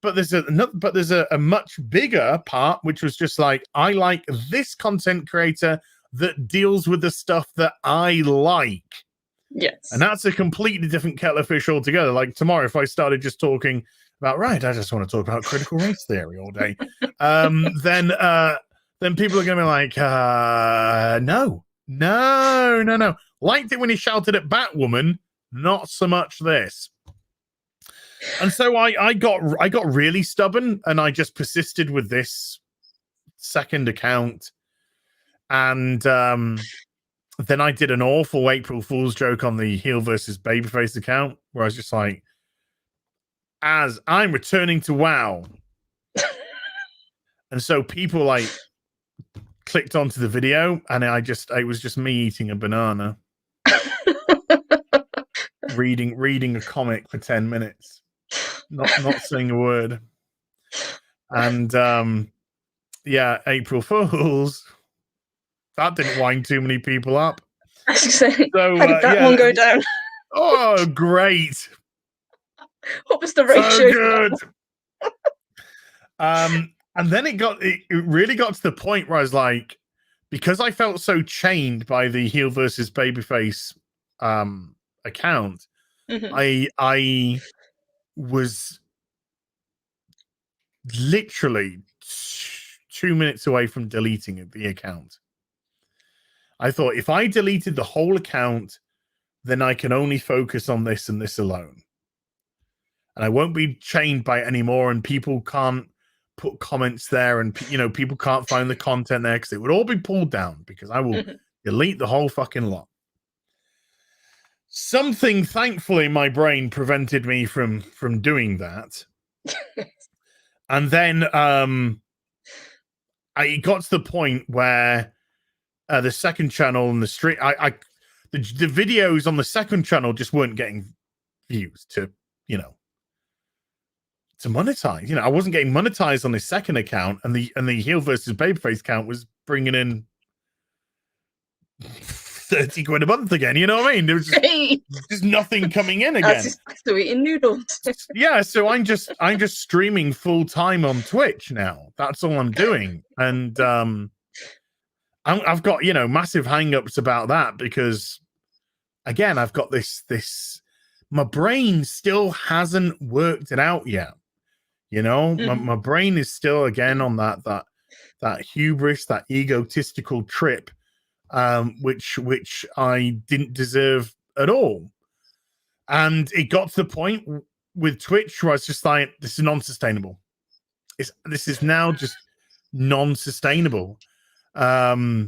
But there's a much bigger part, which was just like, I like this content creator that deals with the stuff that I like. Yes. And that's a completely different kettle of fish altogether. Like tomorrow, if I started just talking about, right, I just want to talk about critical race theory all day, then people are going to be like, no. Liked it when he shouted at Batwoman, not so much this. And so I got really stubborn, and I just persisted with this second account. And then I did an awful April Fool's joke on the HeelvsBabyface account, where I was just like, as I'm returning to WoW. And so people like clicked onto the video, and it was just me eating a banana, reading a comic for 10 minutes, not saying a word. And yeah, April Fools. That didn't wind too many people up. I was saying, so, how did that one go down? Oh, great! What was the ratio? So good. And then it really got to the point where I was like, because I felt so chained by the HeelvsBabyface account, I was literally 2 minutes away from deleting the account. I thought, if I deleted the whole account, then I can only focus on this and this alone. And I won't be chained by it anymore, and people can't put comments there, and you know, people can't find the content there because it would all be pulled down, because I will delete the whole fucking lot. Something, thankfully, my brain prevented me from doing that. And then I got to the point where the second channel and the stream, the videos on the second channel just weren't getting views to, you know, to monetize. You know, I wasn't getting monetized on the second account, and the HeelvsBabyface account was bringing in 30 quid a month again. You know what I mean? There was just nothing coming in again. That's just eating noodles. Yeah, so I'm just streaming full time on Twitch now. That's all I'm doing, and I've got, you know, massive hang-ups about that, because again, I've got this my brain still hasn't worked it out yet. You know, my brain is still again on that hubris, that egotistical trip, which I didn't deserve at all. And it got to the point with Twitch where I was just like, this is non-sustainable. This is now just non-sustainable. I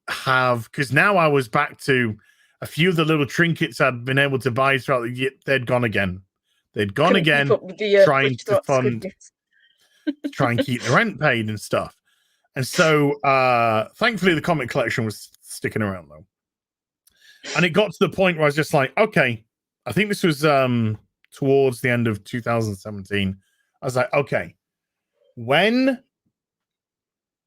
have, because now I was back to a few of the little trinkets I'd been able to buy throughout the year. They'd gone again. They'd gone again, trying to fund, try and keep the rent paid and stuff. And so, thankfully, the comic collection was sticking around though. And it got to the point where I was just like, okay, I think this was towards the end of 2017. I was like, okay, when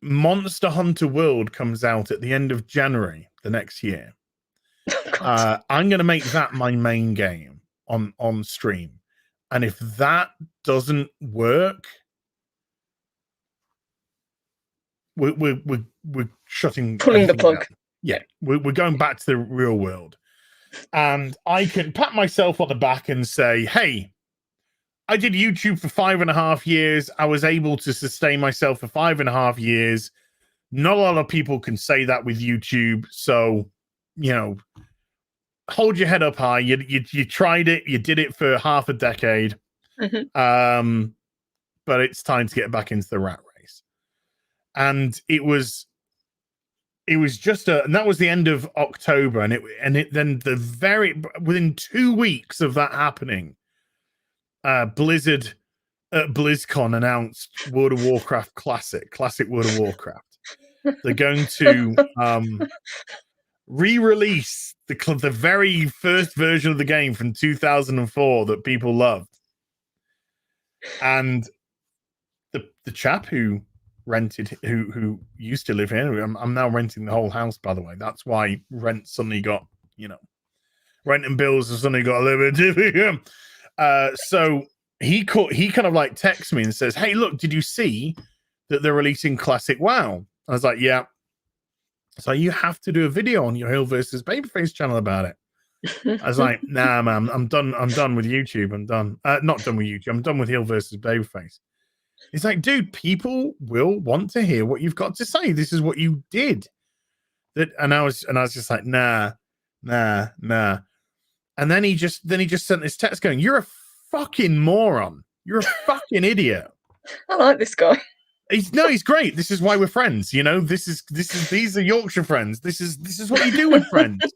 Monster Hunter World comes out at the end of January the next year, I'm going to make that my main game on stream. And if that doesn't work, we're pulling the plug. Down. Yeah, we're going back to the real world. And I can pat myself on the back and say, hey, I did YouTube for 5.5 years. I was able to sustain myself for 5.5 years. Not a lot of people can say that with YouTube. So, you know, hold your head up high. You tried it. You did it for half a decade. Mm-hmm. But it's time to get back into the rat race. And it was just and that was the end of October, and then within 2 weeks of that happening, Blizzard at BlizzCon announced World of Warcraft Classic World of Warcraft. They're going to re-release the very first version of the game from 2004 that people loved. And the chap who rented, who used to live here, I'm now renting the whole house, by the way. That's why rent suddenly got, rent and bills have suddenly got a little bit different. So he kind of like texts me and says, hey, look, did you see that they're releasing Classic WoW? I was like, yeah. So you have to do a video on your HeelvsBabyface channel about it. I was like, nah, man, I'm done with YouTube. I'm done. Not done with YouTube. I'm done with HeelvsBabyface. He's like, dude, people will want to hear what you've got to say. This is what you did. And I was just like, nah. And then he just sent this text going, you're a fucking moron. You're a fucking idiot. I like this guy. He's great. This is why we're friends. These are Yorkshire friends. This is what you do with friends.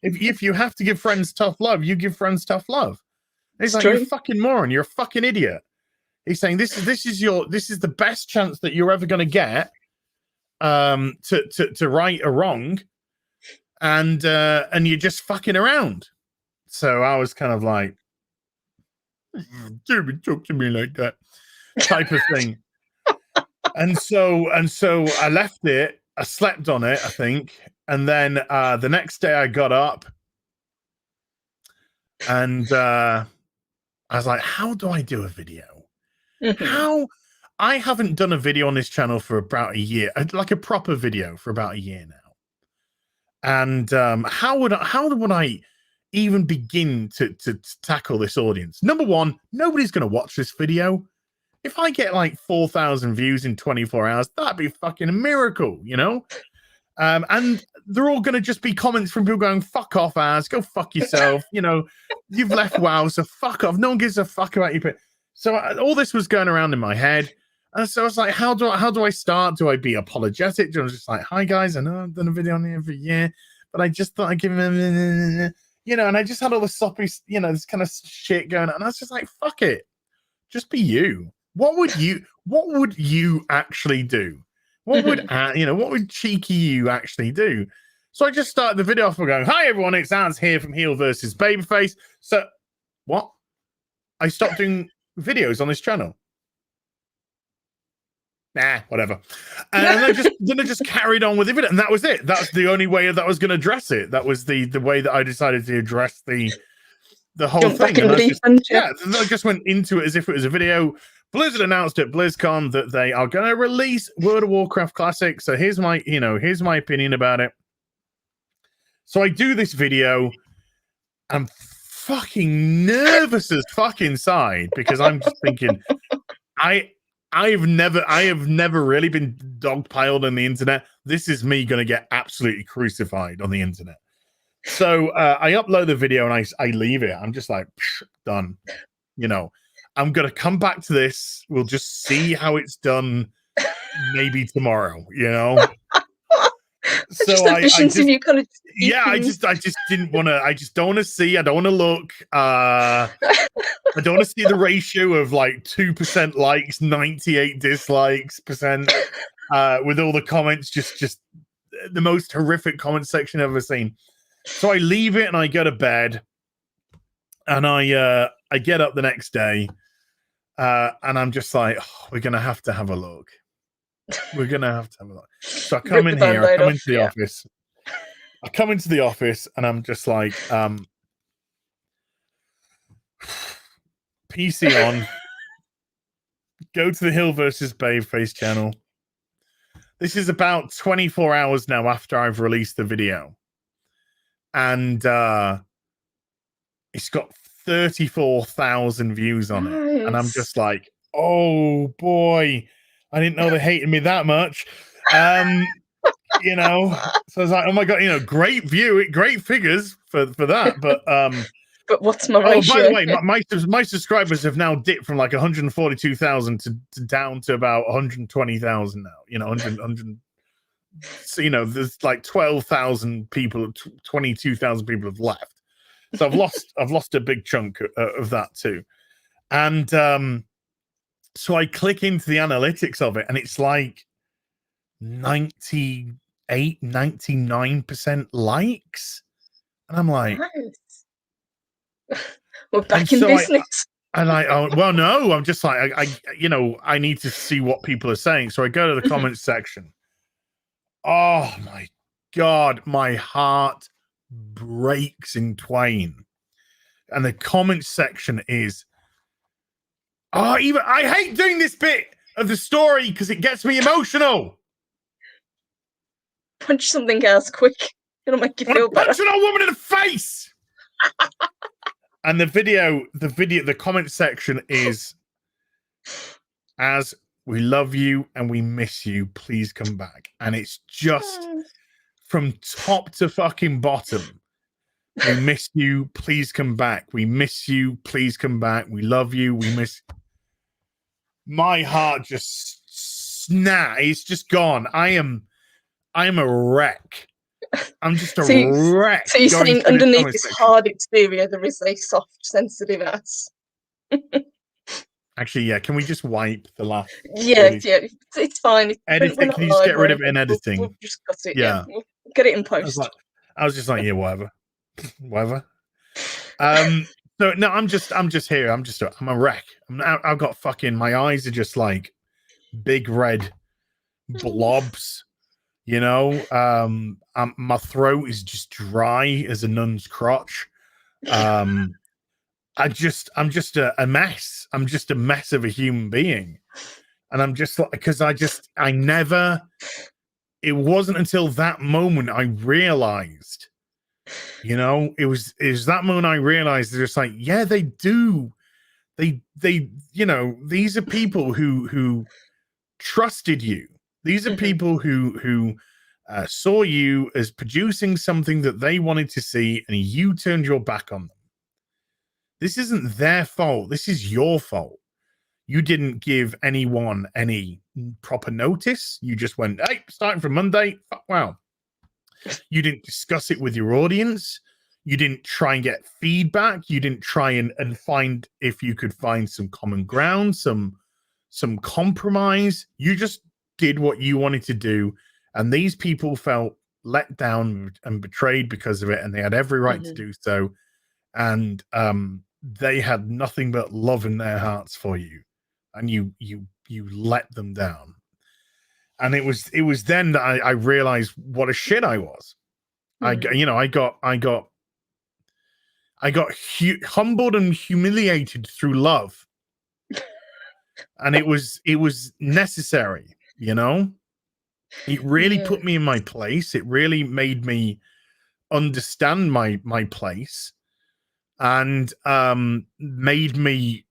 If you have to give friends tough love, you give friends tough love. And he's like, you're a fucking moron. You're a fucking idiot. He's saying this is the best chance that you're ever going to get to right a wrong, and you're just fucking around. So I was kind of like, don't talk to me like that, type of thing. and so I left it. I slept on it, I think, and then the next day I got up and I was like, how do I do a video? How? I haven't done a video on this channel for about a year, like a proper video for about a year now. And how would I even begin to tackle this audience? Number one, nobody's going to watch this video. If I get like 4,000 views in 24 hours, that'd be fucking a miracle, and they're all going to just be comments from people going, fuck off, ass, go fuck yourself. You've left WoW, so fuck off. No one gives a fuck about you. So all this was going around in my head. And so I was like, how do I start? Do I be apologetic? Do I just like, hi guys, I know I've done a video on here for a year, but I just thought I'd give him, and I just had all the soppy, this kind of shit going on. And I was just like, fuck it. Just be you. What would you actually do? What would cheeky you actually do? So I just started the video off by going, hi everyone, it's Az here from HeelvsBabyface. So what? I stopped doing videos on this channel. Nah, whatever. And then I just carried on with the video, and that was it. That's the only way that I was going to address it. That was the way that I decided to address the whole thing. And I just went into it as if it was a video. Blizzard announced at BlizzCon that they are going to release World of Warcraft Classic. So here's my opinion about it. So I do this video. I'm fucking nervous as fuck inside because I'm just thinking, I have never really been dogpiled on the internet. This is me going to get absolutely crucified on the internet. So I upload the video and I leave it. I'm just like, done. I'm going to come back to this. We'll just see how it's done maybe tomorrow, So I just, you kind of I just didn't want to. I just don't want to see. I don't want to look. I don't want to see the ratio of like 2% likes, 98 dislikes percent, with all the comments just the most horrific comment section I've ever seen. So I leave it and I go to bed, and I get up the next day, and I'm just like, oh, we're gonna have to have a look. We're gonna have to have a look. So I come in here. I come into the office. I come into the office and I'm just like, PC on, go to the HeelvsBabyface channel. This is about 24 hours now after I've released the video. And it's got 34,000 views on it. And I'm just like, oh boy, I didn't know they hated me that much. You know, so I was like, oh my god, you know, great view, great figures for that, but what's my ratio? By the way, my subscribers have now dipped from like 142,000 to down to about 120,000 now. You know, 100. So you know, there's like 12,000 people, 22,000 people have left. So I've lost a big chunk of that too, and so I click into the analytics of it, and it's like 98, 99% likes. And I'm like, nice. We're back in business. Well, no, I'm just like, you know, I need to see what people are saying. So I go to the comments section. Oh my God, my heart breaks in twain. And the comments section is, I hate doing this bit of the story because it gets me emotional. Punch something else quick. It'll make you feel better. Punch an old woman in the face. And the comment section is, as we love you and we miss you, please come back. And it's just from top to fucking bottom. We miss you, please come back. We miss you, please come back. We love you, we miss. My heart just it's just gone. I am a wreck. I'm just a wreck. So you're saying underneath this hard exterior, there is a soft, sensitive ass. Actually, yeah. Can we just wipe the last? Yeah, it's fine. Editing. Can you just get rid of it in editing? We'll just cut it. Yeah, we'll get it in post. I was just like, yeah, whatever, whatever. So no, I'm just here. I'm a wreck. I've got fucking. My eyes are just like big red blobs. You know, my throat is just dry as a nun's crotch. I'm just a mess. I'm just a mess of a human being. And I'm just like, because it wasn't until that moment I realized, you know, it was that moment I realized they're just like, yeah, they do. They, you know, these are people who trusted you. These are people who saw you as producing something that they wanted to see, and you turned your back on them. This isn't their fault. This is your fault. You didn't give anyone any proper notice. You just went, hey, starting from Monday, wow. You didn't discuss it with your audience. You didn't try and get feedback. You didn't try and find if you could find some common ground, some compromise. You just did what you wanted to do, and these people felt let down and betrayed because of it, and they had every right to do so, and they had nothing but love in their hearts for you, and you let them down. And it was then that I realized what a shit I was. I got humbled and humiliated through love, and it was necessary. You know, it really put me in my place. It really made me understand my place, and made me,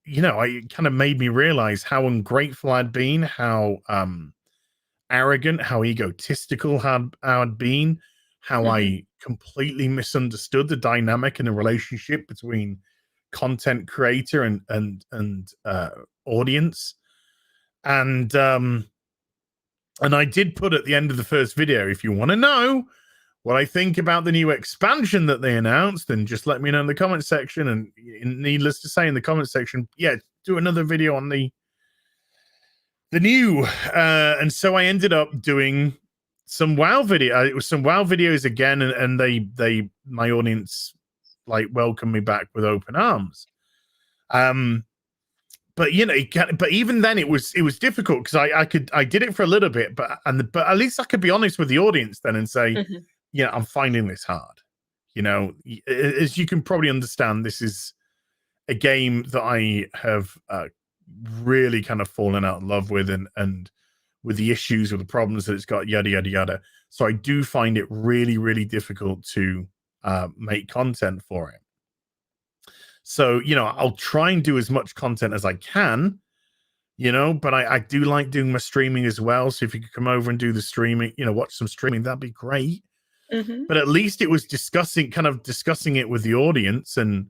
you know, it kind of made me realize how ungrateful I'd been, how arrogant, how egotistical I'd been, how I completely misunderstood the dynamic in a relationship between content creator and audience. And And I did put at the end of the first video, if you want to know what I think about the new expansion that they announced, then just let me know in the comment section. And needless to say, in the comment section, yeah, do another video on the new. And so I ended up doing some WoW video. It was some WoW videos again, and they my audience like welcomed me back with open arms. But you know, but even then it was difficult because I did it for a little bit, but at least I could be honest with the audience then and say, yeah, I'm finding this hard. You know, as you can probably understand, this is a game that I have really kind of fallen out of love with, and with the issues, with the problems that it's got, yada yada yada. So I do find it really, really difficult to make content for it. So, you know, I'll try and do as much content as I can, you know, but I do like doing my streaming as well. So if you could come over and do the streaming, you know, watch some streaming, that'd be great. But at least it was discussing it with the audience. And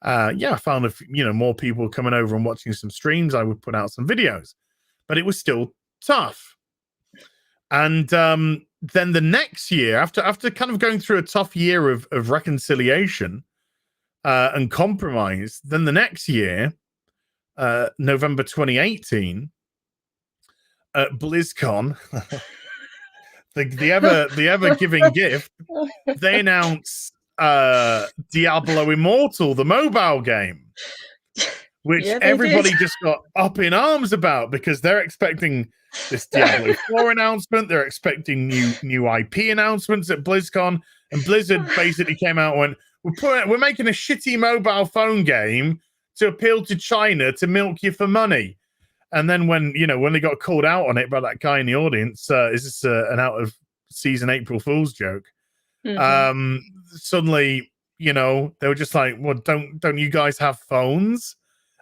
yeah, I found more people coming over and watching some streams. I would put out some videos, but it was still tough. And then the next year, after kind of going through a tough year of reconciliation, and compromise, then the next year, November 2018, at BlizzCon, the ever giving gift, they announced Diablo Immortal, the mobile game, which everybody just got up in arms about because they're expecting this Diablo 4 announcement. They're expecting new IP announcements at BlizzCon, and Blizzard basically came out and went, we're making a shitty mobile phone game to appeal to China to milk you for money. And then when they got called out on it by that guy in the audience, is this an out of season April Fool's joke? Suddenly, they were just like, well, don't you guys have phones?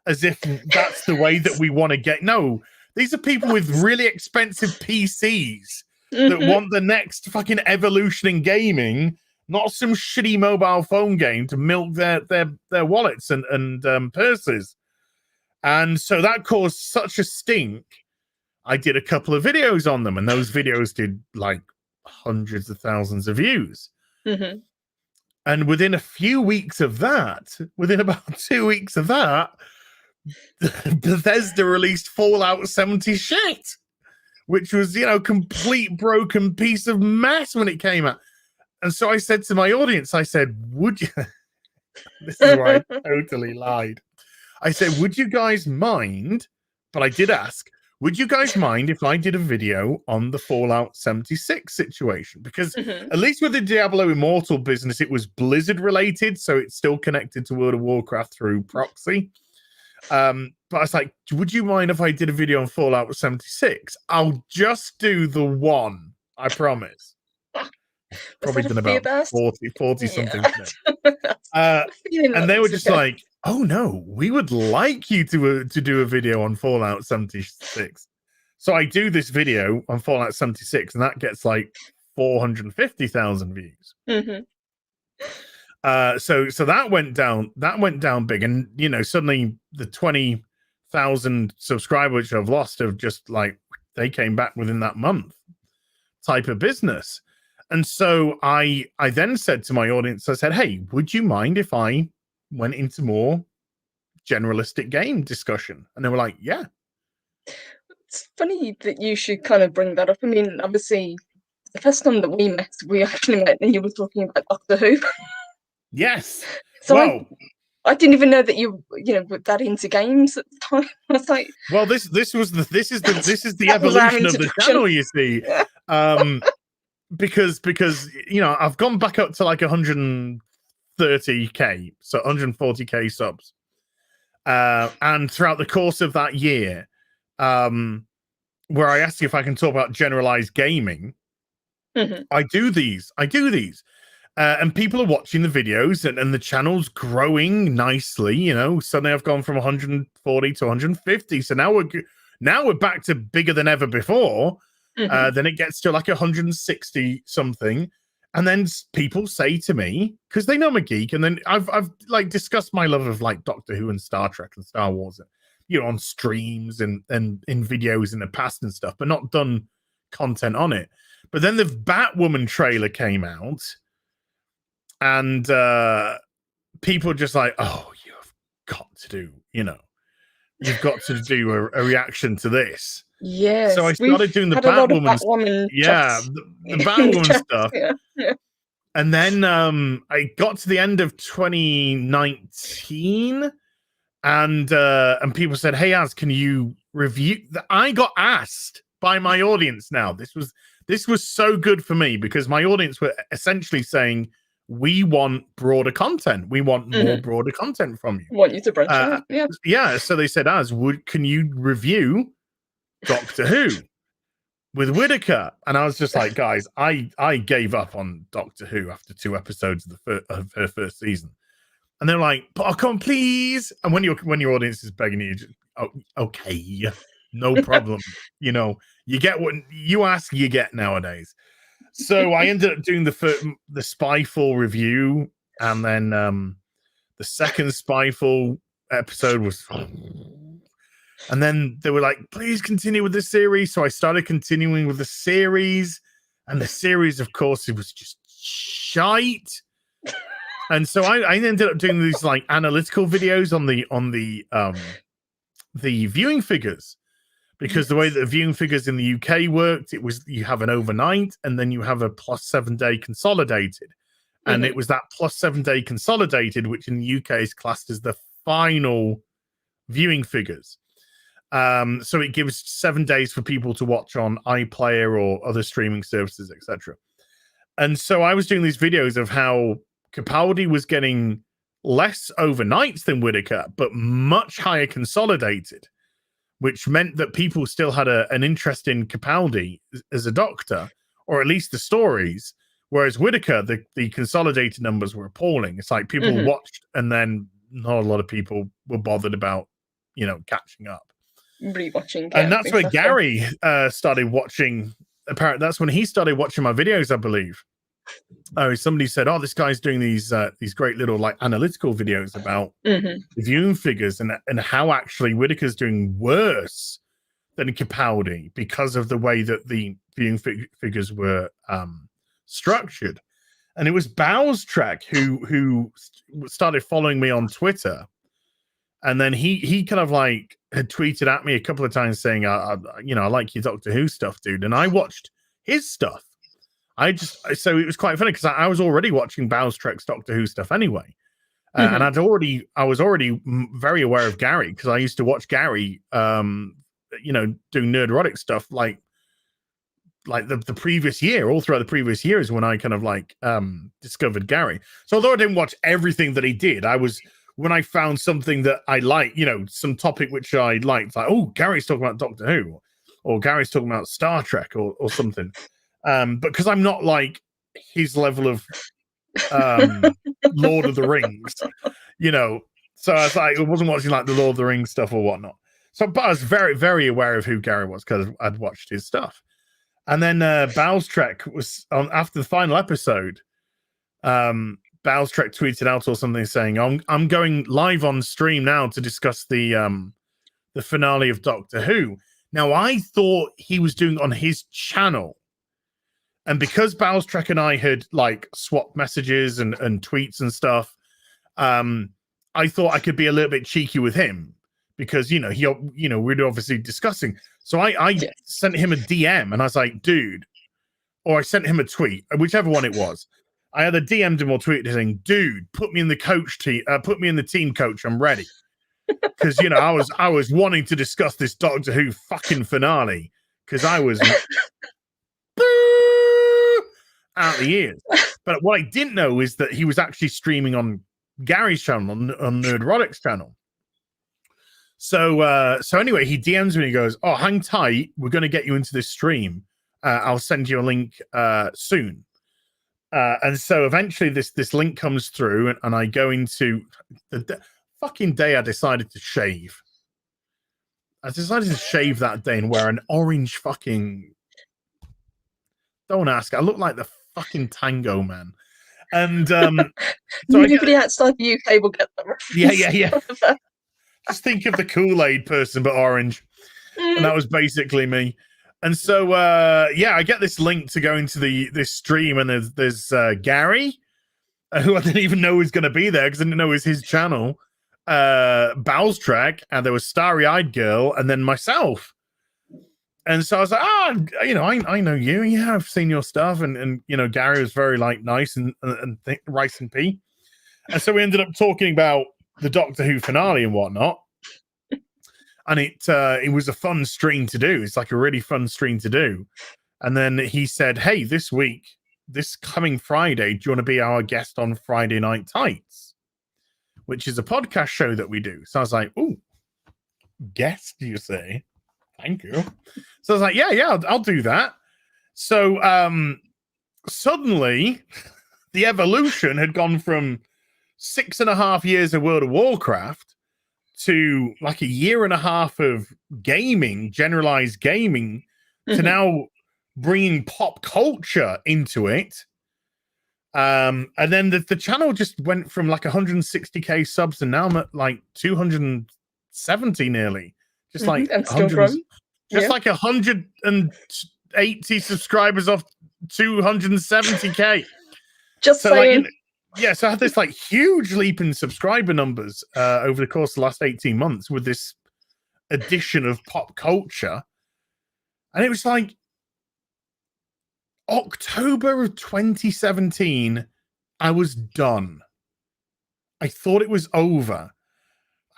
As if that's the way that we want to get. No, these are people with really expensive PCs that want the next fucking evolution in gaming, not some shitty mobile phone game to milk their wallets and purses. And so that caused such a stink. I did a couple of videos on them, and those videos did like hundreds of thousands of views. And within a few weeks of that, within about 2 weeks of that, Bethesda released Fallout 70 shit, which was, complete broken piece of mess when it came out. And so I said to my audience, I said, would you, this is where I totally lied. I said, would you guys mind, but I did ask, would you guys mind if I did a video on the Fallout 76 situation? Because at least with the Diablo Immortal business, it was Blizzard related, so it's still connected to World of Warcraft through proxy. But I was like, would you mind if I did a video on Fallout 76? I'll just do the one, I promise. Probably done about 40 something. And they were just like, oh no, we would like you to do a video on Fallout 76. So I do this video on Fallout 76, and that gets like 450,000 views. So that went down. That went down big, and suddenly the 20,000 subscribers which I've lost have just like they came back within that month type of business. And so I then said to my audience, I said, hey, would you mind if I went into more generalistic game discussion? And they were like, yeah. It's funny that you should kind of bring that up. I mean, obviously, the first time that we actually met, and you were talking about Doctor Who. Yes. So I didn't even know that you were that into games at the time. I was like, well, this is the evolution of the channel, you see. Because I've gone back up to like 130k, so 140k subs, and throughout the course of that year, where I ask you if I can talk about generalized gaming, I do these, and people are watching the videos, and the channel's growing nicely. Suddenly I've gone from 140 to 150, so now we're back to bigger than ever before. Then it gets to like 160 something, and then people say to me, because they know I'm a geek, and then I've like discussed my love of like Doctor Who and Star Trek and Star Wars, on streams and in videos in the past and stuff, but not done content on it. But then the Batwoman trailer came out, and people just like, oh, you've got to do, you've got to do a reaction to this. Yes, so I started doing the Batwoman, the Batwoman stuff. Yeah. And then I got to the end of 2019, and people said, "Hey, Az, can you review?" I got asked by my audience. Now, this was so good for me because my audience were essentially saying, "We want broader content. We want more broader content from you. We want you to branch out." Yeah. So they said, "Az, can you review Doctor Who with Whittaker?" And I was just like, guys, I gave up on Doctor Who after 2 episodes of her first season. And they're like, "Oh, come on, please." And when your audience is begging you, just, "Oh, okay, no problem." You get what you ask, you get nowadays. So I ended up doing the Spyfall review, and then the second Spyfall episode was. And then they were like, "Please continue with the series." So I started continuing with the series, and the series, of course, it was just shite. And so I ended up doing these like analytical videos on the viewing figures, because the way that the viewing figures in the UK worked, it was you have an overnight and then you have a +7 day consolidated, and it was that +7 day consolidated which in the UK is classed as the final viewing figures. So it gives 7 days for people to watch on iPlayer or other streaming services, etc. And so I was doing these videos of how Capaldi was getting less overnights than Whittaker, but much higher consolidated, which meant that people still had an interest in Capaldi as a doctor, or at least the stories. Whereas Whittaker, the consolidated numbers were appalling. It's like people watched, and then not a lot of people were bothered about, catching up. Rewatching, and that's where Gary started watching. Apparently, that's when he started watching my videos, I believe. Somebody said, "Oh, this guy's doing these great little like analytical videos about the viewing figures and how actually Whittaker's doing worse than Capaldi because of the way that the viewing figures were structured." And it was Bowstrek who started following me on Twitter, and then he kind of like had tweeted at me a couple of times saying, I like your Doctor Who stuff, dude." And I watched his stuff. So it was quite funny because I was already watching Bowstrek's Doctor Who stuff anyway. And I was already very aware of Gary because I used to watch Gary, doing Nerderotic stuff like the previous year, all throughout the previous years when I kind of like discovered Gary. So although I didn't watch everything that he did, when I found something that I liked, some topic which I liked, like, oh, Gary's talking about Doctor Who, or Gary's talking about Star Trek or something. But because I'm not like his level of Lord of the Rings, so I was like, I wasn't watching like the Lord of the Rings stuff or whatnot. So, but I was very, very aware of who Gary was because I'd watched his stuff. And then Bowstrek was on after the final episode. Bowstrek tweeted out or something saying, "I'm going live on stream now to discuss the finale of Doctor Who." Now, I thought he was doing it on his channel. And because Bowstrek and I had like swapped messages and tweets and stuff, I thought I could be a little bit cheeky with him because, we're obviously discussing. So I sent him a DM and I was like, "Dude," or I sent him a tweet, whichever one it was. I either DM'd him or tweeted saying, "Dude, put me in the put me in the team coach. I'm ready." Because, I was wanting to discuss this Doctor Who fucking finale because I was out the ears. But what I didn't know is that he was actually streaming on Gary's channel, on Nerderotic's channel. So anyway, he DMs me and he goes, "Oh, hang tight. We're going to get you into this stream. I'll send you a link soon." And so eventually this link comes through and I go into the fucking day I decided to shave. I decided to shave that day and wear an orange fucking... Don't ask. I look like the fucking Tango Man. And so nobody outside the UK will get that reference. Yeah. Just think of the Kool-Aid person, but orange. And that was basically me. And so, yeah, I get this link to go into this stream, and there's Gary, who I didn't even know was going to be there because I didn't know it was his channel. Bow's Trek, and there was Starry Eyed Girl, and then myself. And so I was like, I know you. Yeah, I've seen your stuff, and Gary was very nice and rice and pea. And so we ended up talking about the Doctor Who finale and whatnot. And it was a fun stream to do. It's like a really fun stream to do. And then he said, hey, this coming Friday, do you want to be our guest on Friday Night Tights? Which is a podcast show that we do. So I was like, ooh, guest, you say? Thank you. So I was like, yeah, I'll do that. So suddenly, the evolution had gone from 6.5 years of World of Warcraft to like a year and a half of gaming, generalized gaming, to now bringing pop culture into it. And then the channel just went from like 160k subs, and now I'm at like 270 nearly. Just like and still growing. Like 180 subscribers off 270k. Just so saying. So I had this like huge leap in subscriber numbers over the course of the last 18 months with this addition of pop culture. And it was like October of 2017, I was done. I thought it was over.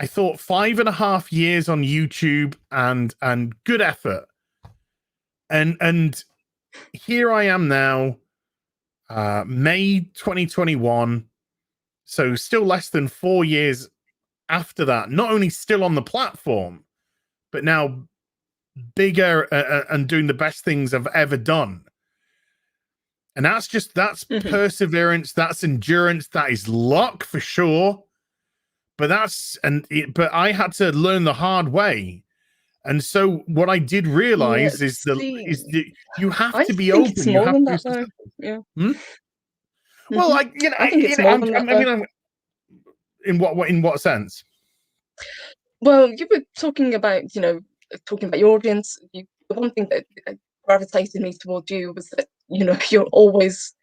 I thought 5.5 years on YouTube and good effort. And here I am now. May 2021, so still less than 4 years after that, not only still on the platform, but now bigger and doing the best things I've ever done. And that's perseverance, that's endurance, that is luck for sure. But I had to learn the hard way. And so what I did realize is that you have to be open. It's more than that, though. Yeah. Well, like I think it's more than that. In what sense? Well, you were talking about your audience. The one thing that gravitated me towards you was that you're always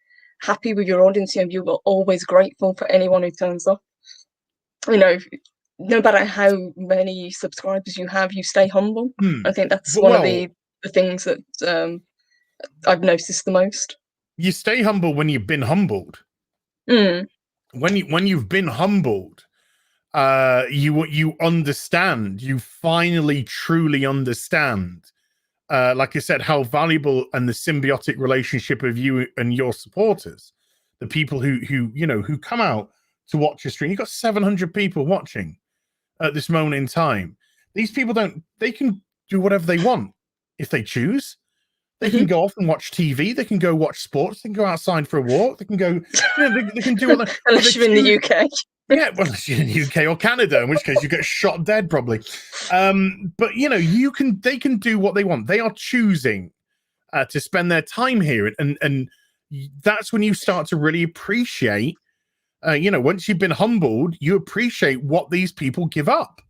happy with your audience. You were always grateful for anyone who turns up. No matter how many subscribers you have, you stay humble. I think that's one of the things that I've noticed the most. You stay humble when you've been humbled. When you've been humbled, you understand. You finally truly understand. Like I said, how valuable and the symbiotic relationship of you and your supporters, the people who come out to watch your stream. You've got 700 people watching at this moment in time. These people they can do whatever they want if they choose. They can go off and watch TV. They can go watch sports. They can go outside for a walk. They can go, they can do what unless you're in the UK. Yeah, well, unless you're in the UK or Canada, in which case you get shot dead probably. But they can do what they want. They are choosing to spend their time here. And that's when you start to really appreciate once you've been humbled, you appreciate what these people give up.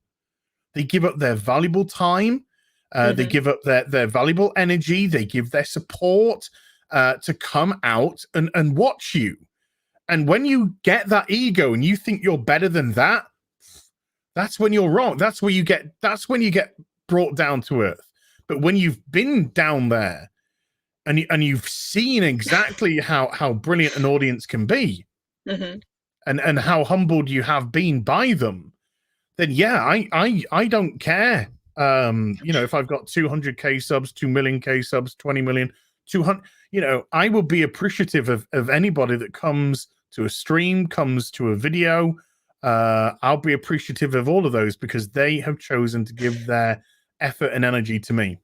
They give up their valuable time. They give up their valuable energy. They give their support to come out and watch you. And when you get that ego and you think you're better than that, that's when you're wrong. That's when you get brought down to earth. But when you've been down there and you've seen exactly how brilliant an audience can be, and how humbled you have been by them, then yeah, I don't care. If I've got 200k subs, 2 million k subs, 20 million, 200, I will be appreciative of anybody that comes to a stream, comes to a video. I'll be appreciative of all of those because they have chosen to give their effort and energy to me.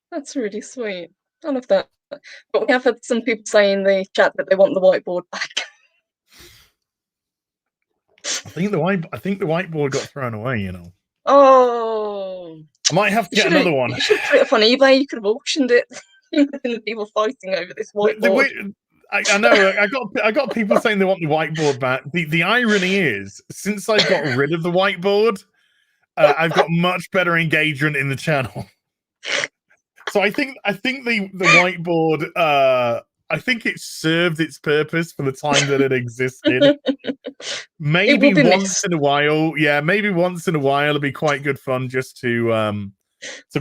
That's really sweet. I love that. But we have had some people say in the chat that they want the whiteboard back. I think the whiteboard got thrown away, Oh, I might have to get another one. You should put it up on eBay. You could have auctioned it. The people fighting over this whiteboard. I know. I got people saying they want the whiteboard back. The irony is, since I got rid of the whiteboard, I've got much better engagement in the channel. So I think the whiteboard, I think it served its purpose for the time that it existed. Maybe once in a while, maybe once in a while it'd be quite good fun just to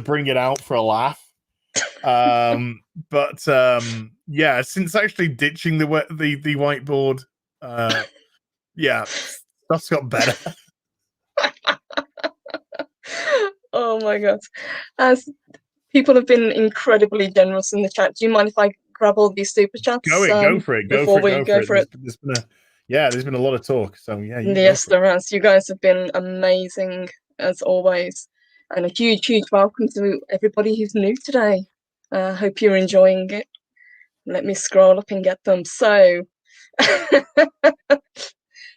bring it out for a laugh. But yeah, since actually ditching the whiteboard, yeah, stuff's got better. Oh my god. As people have been incredibly generous in the chat. Do you mind if I grab all these super chats? Go for it. Before we go for it. There's been a lot of talk. So yeah, yes, there has. You guys have been amazing as always, and a huge welcome to everybody who's new today. Hope you're enjoying it. Let me scroll up and get them. So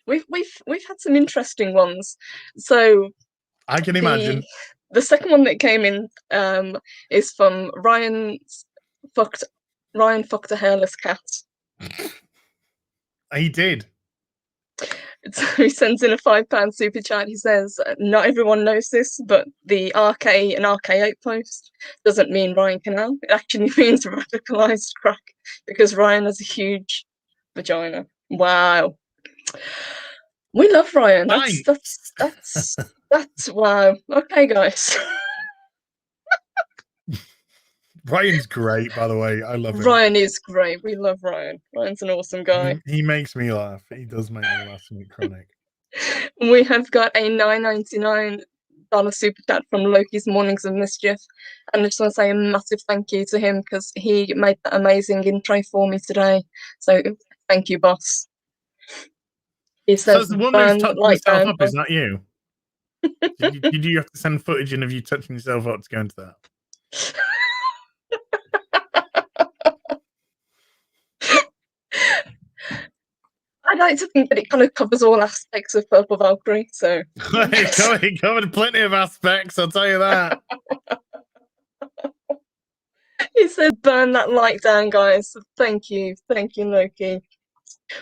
we've had some interesting ones. So I can imagine. The second one that came in is from Ryan fucked a hairless cat. He did. So he sends in a £5 super chat. He says, not everyone knows this, but the RK and RK8 post doesn't mean Ryan Canal. It actually means radicalized crack, because Ryan has a huge vagina. Wow. We love Ryan. That's wow. Okay, guys. Ryan's great, by the way. I love him. Ryan is great. We love Ryan. Ryan's an awesome guy. He makes me laugh. He does make me laugh. Something chronic. We have got a $9.99 super chat from Loki's Mornings of Mischief, and I just want to say a massive thank you to him, because he made that amazing intro for me today. So thank you, boss. He says, so the woman who's touching herself up, is that you? did you have to send footage in of you touching yourself up to go into that? I like to think that it kind of covers all aspects of Purple Valkyrie. So it covered plenty of aspects, I'll tell you that. He said, "Burn that like down, guys." Thank you, Loki.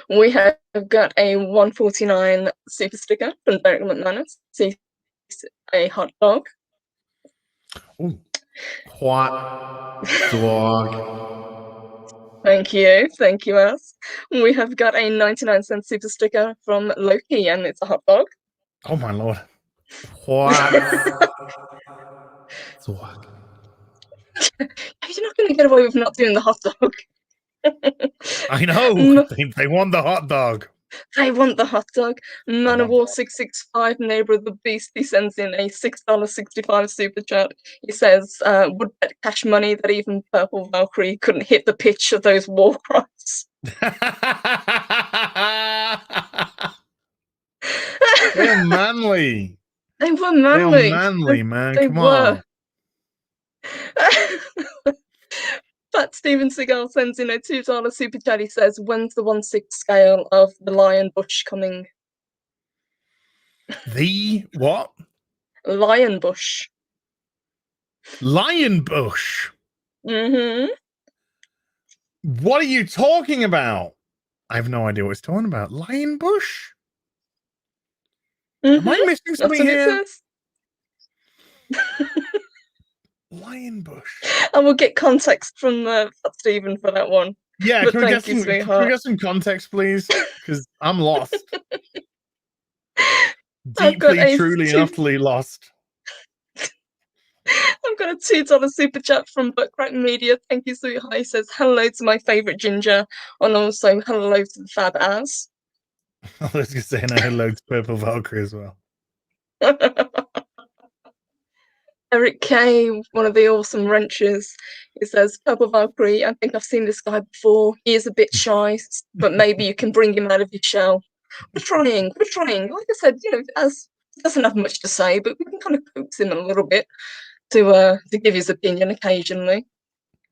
We have got a 149 super sticker from Derek McManus. See a hot dog. Ooh. Hot dog. Thank you, Ass. We have got a 99-cent super sticker from Loki, and it's a hot dog. Oh my lord! Hot dog. You're not going to get away with not doing the hot dog. I know. They want the hot dog. They want the hot dog. Man of War 665, neighbor of the beast, he sends in a $6.65 super chat. He says, would bet cash money that even Purple Valkyrie couldn't hit the pitch of those war cries. They're manly. They were manly. They're manly, man. They Come were. on. But Steven Seagal sends in a $2 super chat. He says, when's the 1/6 scale of the Lion Bush coming? The what? Lion Bush. Lion Bush? Mm-hmm. What are you talking about? I have no idea what he's talking about. Lion Bush? Mm-hmm. Am I missing something here? It Lion Bush. And we'll get context from Stephen for that one. Yeah, can we get some context, please? Because I'm lost. Deeply, truly, and utterly lost. I've got a $2 super chat from Buttcrack Media. Thank you, sweetheart. He says, hello to my favourite ginger, and also hello to the Fab Ass. I was going to say hello to Purple Valkyrie as well. Eric K, one of the awesome wrenches, he says, Purple Valkyrie, I think I've seen this guy before. He is a bit shy, but maybe you can bring him out of your shell. We're trying. Like I said, as he doesn't have much to say, but we can kind of coax him a little bit to give his opinion occasionally.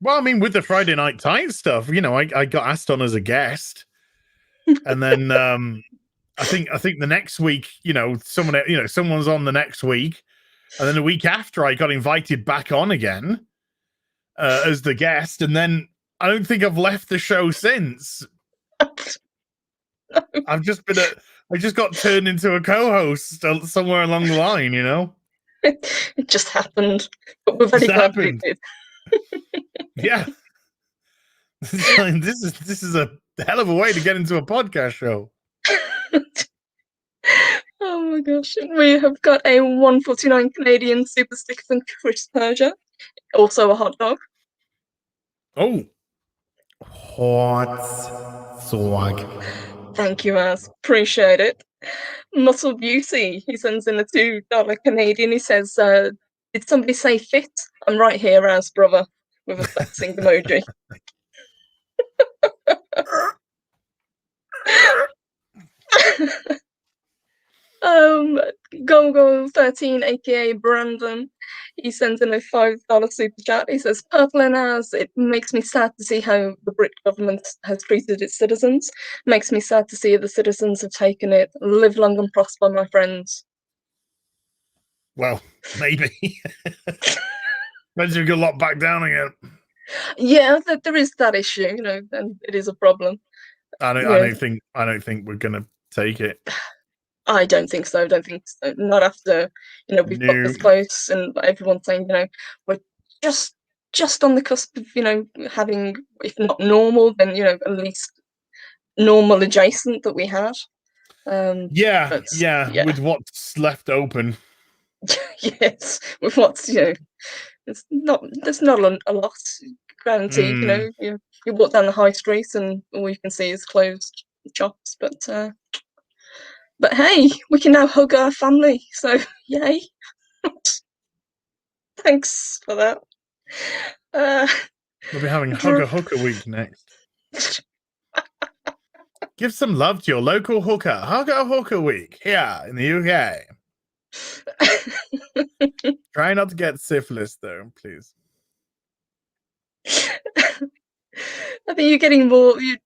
Well, I mean, with the Friday Night Tight stuff, I got asked on as a guest, and then I think the next week, someone's on the next week. And then the week after, I got invited back on again as the guest. And then I don't think I've left the show since. I just got turned into a co-host somewhere along the line, It just happened, but we're very glad that it did. Yeah. This is a hell of a way to get into a podcast show. Oh my gosh. We have got a 149 Canadian super sticker from Chris Persia. Also a hot dog. Oh. Hot swag. Thank you, Az. Appreciate it. Muscle Beauty. He sends in a $2 Canadian. He says, did somebody say fit? I'm right here, Az, brother, with a flexing emoji. Go13, aka Brandon, he sends in a $5 super chat. He says, Purple and Az, it makes me sad to see how the Brit government has treated its citizens. Makes me sad to see the citizens have taken it. Live long and prosper, my friends. Well, maybe. Depends if you get locked back down again. Yeah, there is that issue, you know, and it is a problem. I don't think we're gonna take it. I don't think so. Not after, you know, we've got this close and everyone's saying, you know, we're just on the cusp of, you know, having, if not normal, then, you know, at least normal adjacent that we had. Yeah, with what's left open. Yes, with what's, you know, there's not a lot guaranteed. You know, you walk down the high street and all you can see is closed shops, but hey, we can now hug our family, so yay. Thanks for that. We'll be having Hugger Hooker Week next. Give some love to your local hooker. Hugger Hooker Week here in the UK. Try not to get syphilis, though, please. I think you're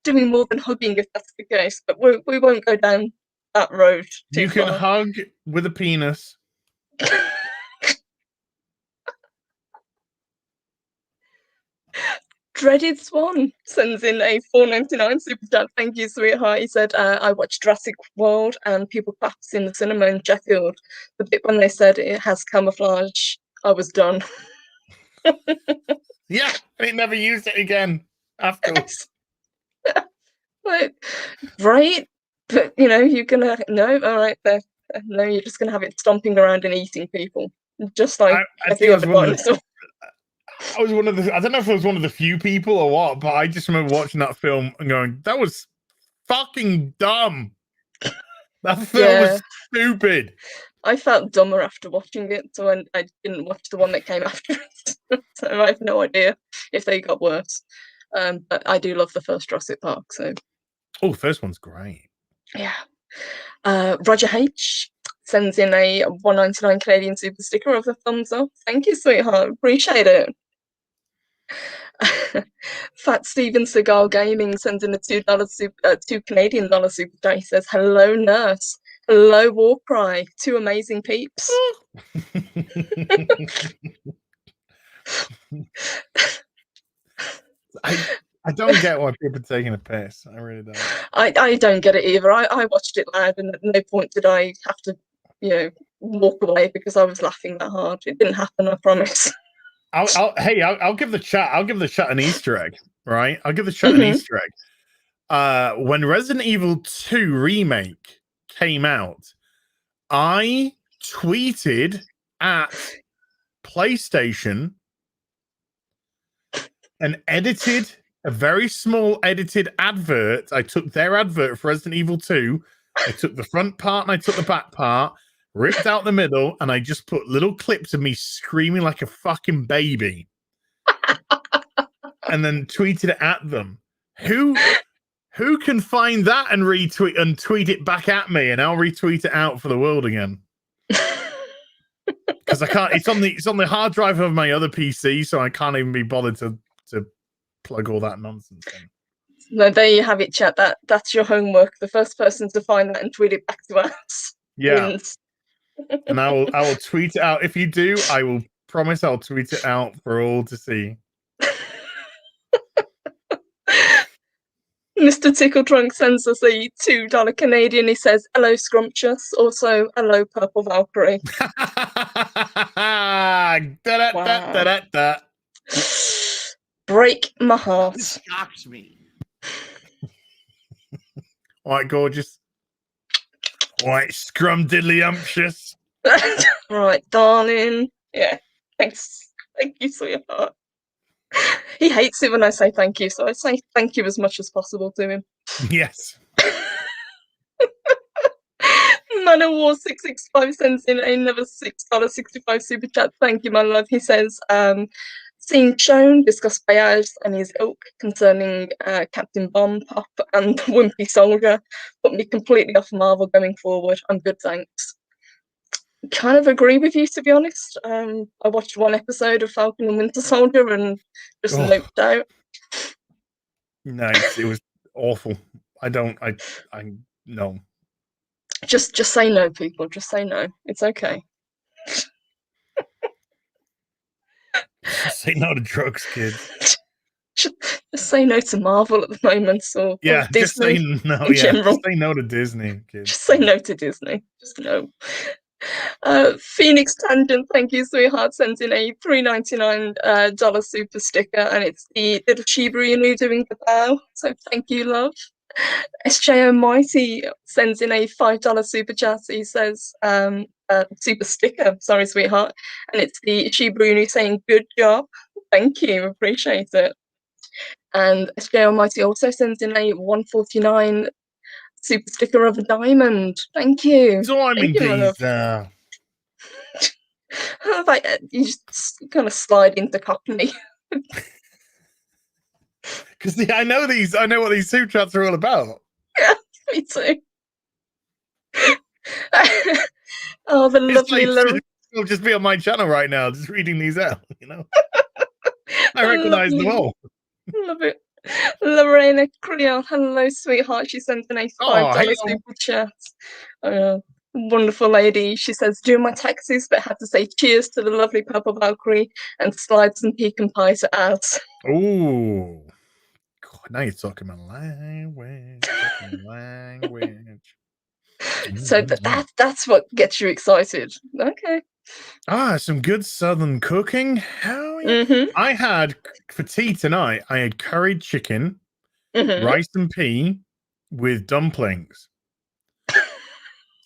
doing more than hugging if that's the case, but we won't go down that road too far. You can hug with a penis. Dreaded Swan sends in a $4.99 super chat. Thank you, sweetheart. He said, I watched Jurassic World and people clapped in the cinema in Sheffield. The bit when they said it has camouflage, I was done. Yeah, they never used it again afterwards. Like, right? But, you know, you're gonna, no, all right, there. No, you're just gonna have it stomping around and eating people. Just like every other dinosaur. I was one of the, I don't know if I was one of the few people or what, but I just remember watching that film and going, that was fucking dumb. That film was stupid. I felt dumber after watching it, so I didn't watch the one that came after it. So I have no idea if they got worse. But I do love the first Jurassic Park, so. Oh, the first one's great. Yeah. Roger H sends in a $1.99 Canadian super sticker of a thumbs up. Thank you, sweetheart. Appreciate it. Fat Steven Seagal Gaming sends in a $2 Canadian dollar super chat. He says, hello, nurse. Hello, Warcry. Two amazing peeps. I don't get why people are taking a piss. I really don't. I don't get it either. I watched it live and at no point did I have to, you know, walk away because I was laughing that hard. It didn't happen, I promise. I'll give the chat an Easter egg, right? I'll give the chat an Easter egg. When Resident Evil 2 remake came out, I tweeted at PlayStation and edited a very small edited advert. I took their advert for Resident Evil 2. I took the front part and I took the back part, ripped out the middle, and I just put little clips of me screaming like a fucking baby. And then tweeted it at them. Who can find that and retweet and tweet it back at me, and I'll retweet it out for the world again? Because I can't. It's on the hard drive of my other PC, so I can't even be bothered to plug all that nonsense in. No, there you have it, chat. That's your homework. The first person to find that and tweet it back to us wins. And I will tweet it out. If you do, I will promise I'll tweet it out for all to see. Mr. Tickle Trunk sends us a $2 Canadian. He says, hello, Scrumptious. Also, hello, Purple Valkyrie. Wow. Break my heart. This shocks me. All right, gorgeous. All right, scrumdiddlyumptious. Right, darling. Yeah, thanks. Thank you, sweetheart. He hates it when I say thank you, so I say thank you as much as possible to him. Yes. Manor War 665 sends in another $6.65 super chat. Thank you, my love. He says, scene shown, discuss Bayaz and his ilk concerning Captain Bomb, Pop, and Wimpy Soldier. Put me completely off Marvel going forward. I'm good, thanks. Kind of agree with you, to be honest. I watched one episode of Falcon and Winter Soldier and just loped out. Nice. It was awful. No. Just say no, people. Just say no. It's okay. Just say no to drugs, kids. Just say no to Marvel at the moment, or Disney just say no. In general. Just say no to Disney, kids. Just say no to Disney. Just no. Phoenix Tangent, thank you, sweetheart, sends in a $3.99 super sticker, and it's the little Shiba Inu doing the bow. So thank you, love. SJ Almighty sends in a $5 super chat. He says, super sticker, sorry, sweetheart, and it's the Shiba Inu saying good job. Thank you, appreciate it. And SJ Almighty also sends in a $1.49 super sticker of a diamond. Thank you. Diamond, like you just kind of slide into Cockney. Because I know what these super chats are all about. Yeah, me too. Oh, the lovely little. It'll just be on my channel right now, just reading these out. You know, I recognize them all. Love it. Lorena Creole, hello, sweetheart. She sent in a $5 super chat. Wonderful lady. She says, do my taxes, but had to say cheers to the lovely Purple Valkyrie and slide some pecan pie to ads. Ooh. God, now you're talking my language. So that's what gets you excited. Okay. Some good southern cooking. Hell yeah. I had, for tea tonight, I had curried chicken, rice and pea with dumplings.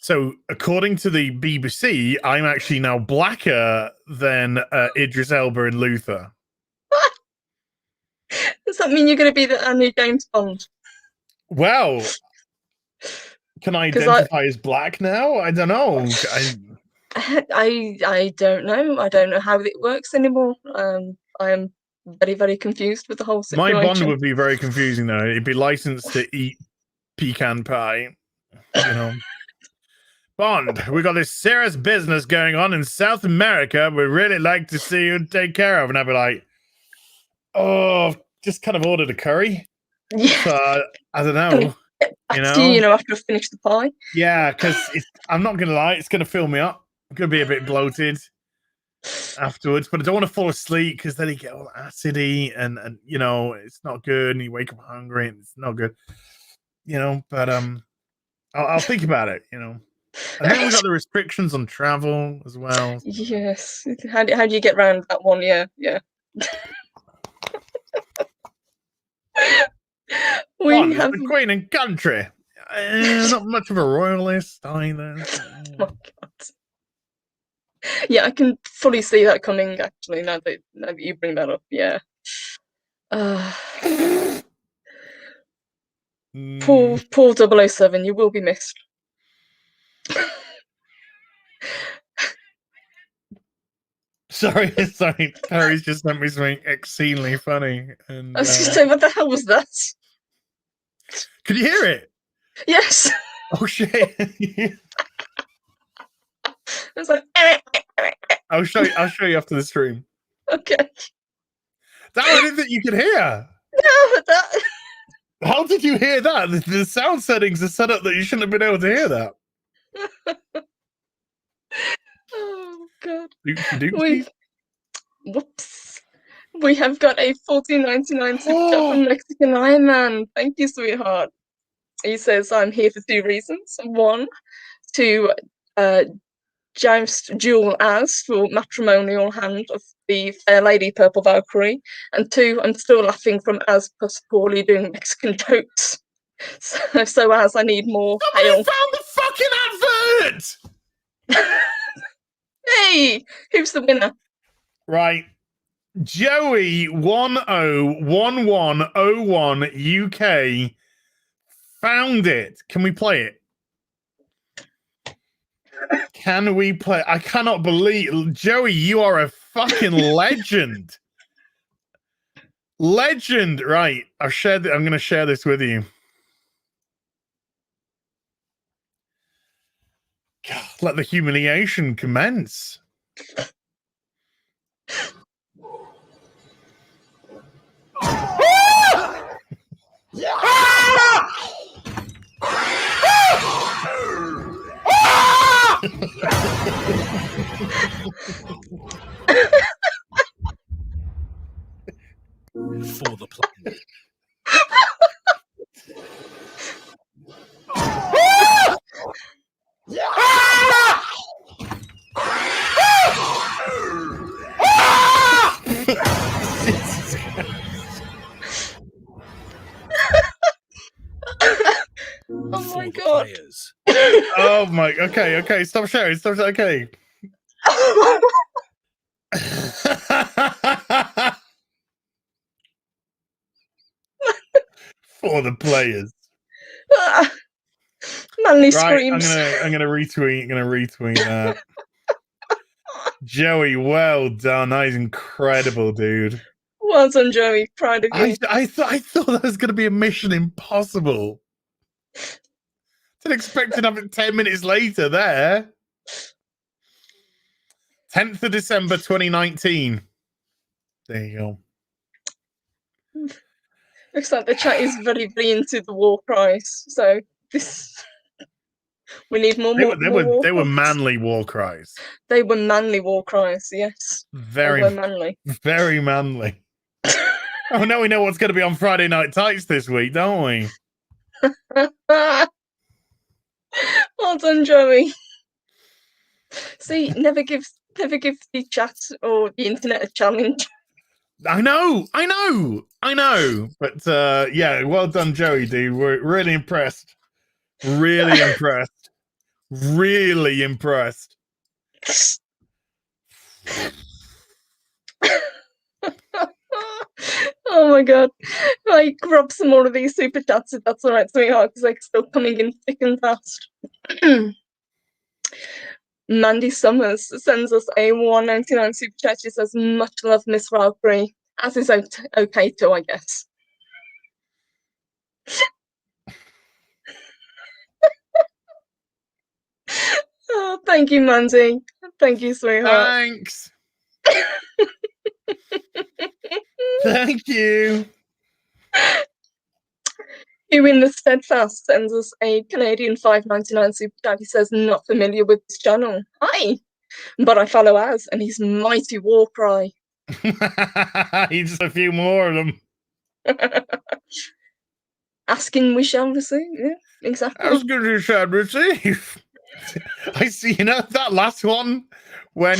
So, according to the BBC, I'm actually now blacker than Idris Elba and Luther. Does that mean you're going to be the new James Bond? Well, can I identify as black now? I don't know. I don't know. I don't know how it works anymore. I am very, very confused with the whole situation. My Bond would be very confusing, though. It'd be licensed to eat pecan pie, you know. Bond, we got this serious business going on in South America. We'd really like to see you take care of. And I'd be like, oh, just kind of ordered a curry. Yeah. So, I don't know. After I finish the pie. Yeah, because I'm not going to lie, it's going to fill me up. I'm going to be a bit bloated afterwards, but I don't want to fall asleep because then you get all acidy and it's not good. And you wake up hungry and it's not good, but I'll think about it, And then we got the restrictions on travel as well. Yes. How do you get around that one? Yeah. We have the Queen and country. Not much of a royalist either. Oh my God. Yeah, I can fully see that coming. Actually, now that you bring that up, yeah. Poor 007, you will be missed. Sorry. Harry's just sent me something exceedingly funny. And, I was going to say, what the hell was that? Could you hear it? Yes. Oh shit! It's like. I'll show you after the stream. Okay. That I didn't think you could hear. No, that. How did you hear that? The sound settings are set up that you shouldn't have been able to hear that. Oh God. Whoops. We have got a $14.99 super chat from Mexican Iron Man. Thank you, sweetheart. He says, I'm here for 2 reasons. 1, to joust Jewel as for matrimonial hand of the fair lady Purple Valkyrie. And 2, I'm still laughing from as plus poorly doing Mexican jokes. So as I need more hail. Found the fucking advert! Hey! Who's the winner? Right. Joey 101101 UK found it. Can we play it? Can we play? I cannot believe, Joey, you are a fucking legend. Legend. Right. I'm going to share this with you. God, let the humiliation commence. For the players. Oh my god. Players. Oh my, okay, stop sharing, okay. For the players. Manly screams. I'm gonna retweet that. Joey, well done. That is incredible, dude. Well done, Joey. Proud of you. I thought that was gonna be a mission impossible. Didn't expect to have it 10 minutes later there. 10th of December 2019. There you go. Looks like the chat is very, very into the war cries. So this, we need more. They were manly war cries. They were manly war cries. Yes, very they were manly. Very manly. Oh, now we know what's going to be on Friday Night Tights this week, don't we? Well done, Joey. See, never give the chat or the internet a challenge. I know. But yeah, well done, Joey, dude. We're really impressed. Really impressed. Really impressed. Oh my god. I grab some more of these super chats if that's alright, sweetheart, because they're still coming in thick and fast. Mandy Summers sends us a $1.99 super chat. She says, much love, Miss Valkyrie. As is okay too, I guess. Oh, thank you, Mandy. Thank you, sweetheart. Thanks. Thank you. You in the Steadfast sends us a Canadian $5.99 super chat. He says, not familiar with this channel. Hi, but I follow as, and he's mighty war cry. He's just a few more of them. Asking we shall receive. Yeah, exactly. Asking we shall receive. I see, you know, that last one when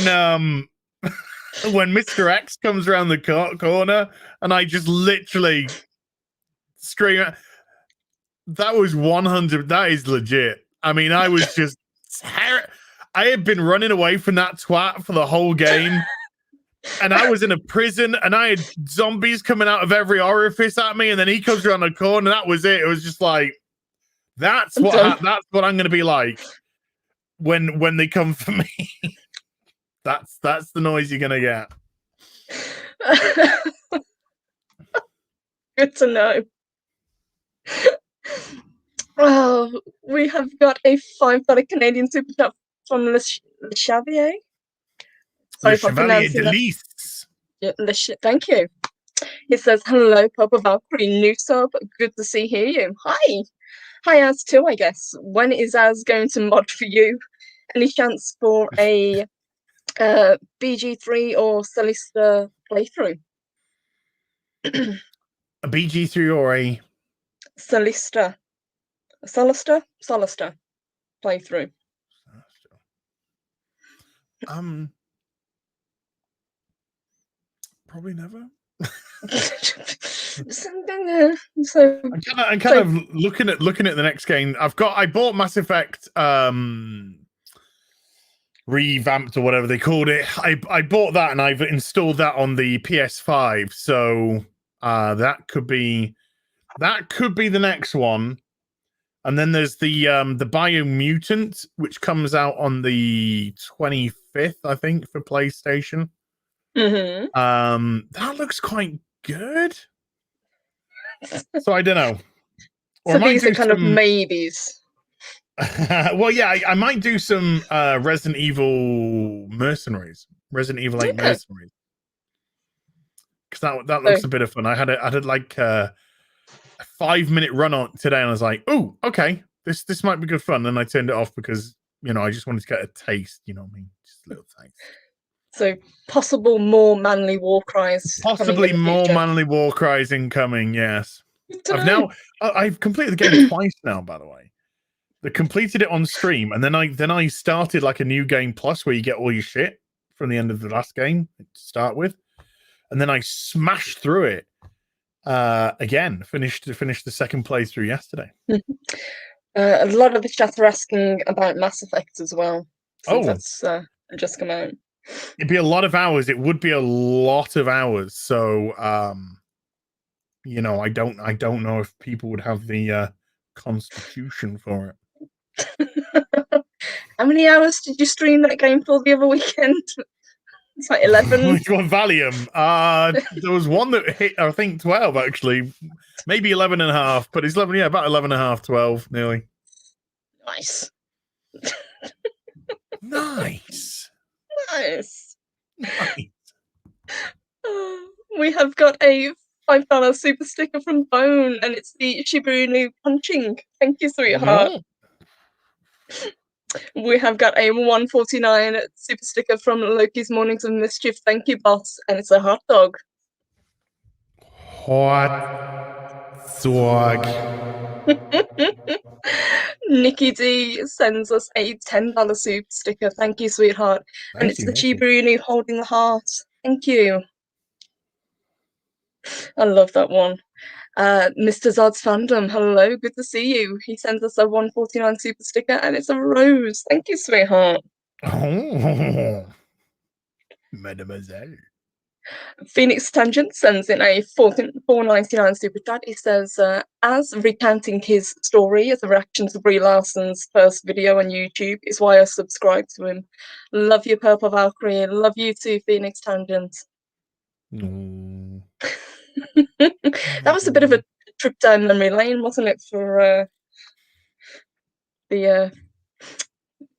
Mr. X comes around the corner and I just literally scream. That was 100. That is legit. I mean, I was just I had been running away from that twat for the whole game. And I was in a prison and I had zombies coming out of every orifice at me. And then he comes around the corner and that was it. It was just like, that's what I'm going to be like when they come for me. That's the noise you're going to get. Good to know. Oh, we have got a $5 Canadian super chat from Le Chavier. Sorry for pronouncing that. Thank you. He says, hello, Papa Valkyrie, new sub. Good to hear you. Hi. Hi, Az too, I guess. When is Az going to mod for you? Any chance for a BG3 or Celista playthrough? A BG3 or a Solister playthrough. Probably never. So I'm kind of looking at the next game. I bought Mass Effect revamped or whatever they called it. I bought that and I've installed that on the PS5. So that could be the next one. And then there's the Biomutant, which comes out on the 25th, I think, for PlayStation. That looks quite good. So I don't know. Or so these are kind of maybes. Well, yeah, I might do some Resident Evil Mercenaries, Resident Evil 8 Mercenaries, because that looks a bit of fun. I had like a 5-minute run on today, and I was like, oh, okay, this might be good fun. And I turned it off because I just wanted to get a taste. You know what I mean? Just a little taste. So possible more manly war cries. Possibly more manly war cries incoming. Yes. I've completed the game twice now, by the way. I completed it on stream, and then I started like a new game plus where you get all your shit from the end of the last game to start with, and then I smashed through it again. Finished the second playthrough yesterday. A lot of the chat are asking about Mass Effect as well. Since that's just come out. It'd be a lot of hours. It would be a lot of hours. So I don't know if people would have the constitution for it. How many hours did you stream that game for the other weekend? It's like 11. Which one? Valium. There was one that hit, I think, 12 actually, maybe 11 and a half, but it's 11. Yeah, about 11 and a half, 12 nearly. Nice. Nice. We have got a $5 super sticker from Bone, and it's the Shibuya punching. Thank you, sweetheart. No. We have got a $1.49 super sticker from Loki's Mornings of Mischief. Thank you, boss. And it's a hot dog. Hot dog. Nikki D sends us a $10 super sticker. Thank you, sweetheart. And it's the Shibuya holding the heart. Thank you. I love that one. Mr. Zod's fandom, hello, good to see you. He sends us a $1.49 super sticker, and it's a rose. Thank you, sweetheart. Oh, mademoiselle. Phoenix Tangent sends in a $4.99 super chat. He says, as recounting his story as a reaction to Brie Larson's first video on YouTube is why I subscribe to him. Love you, Purple Valkyrie. Love you too, Phoenix Tangent. That was a bit of a trip down memory lane, wasn't it, for the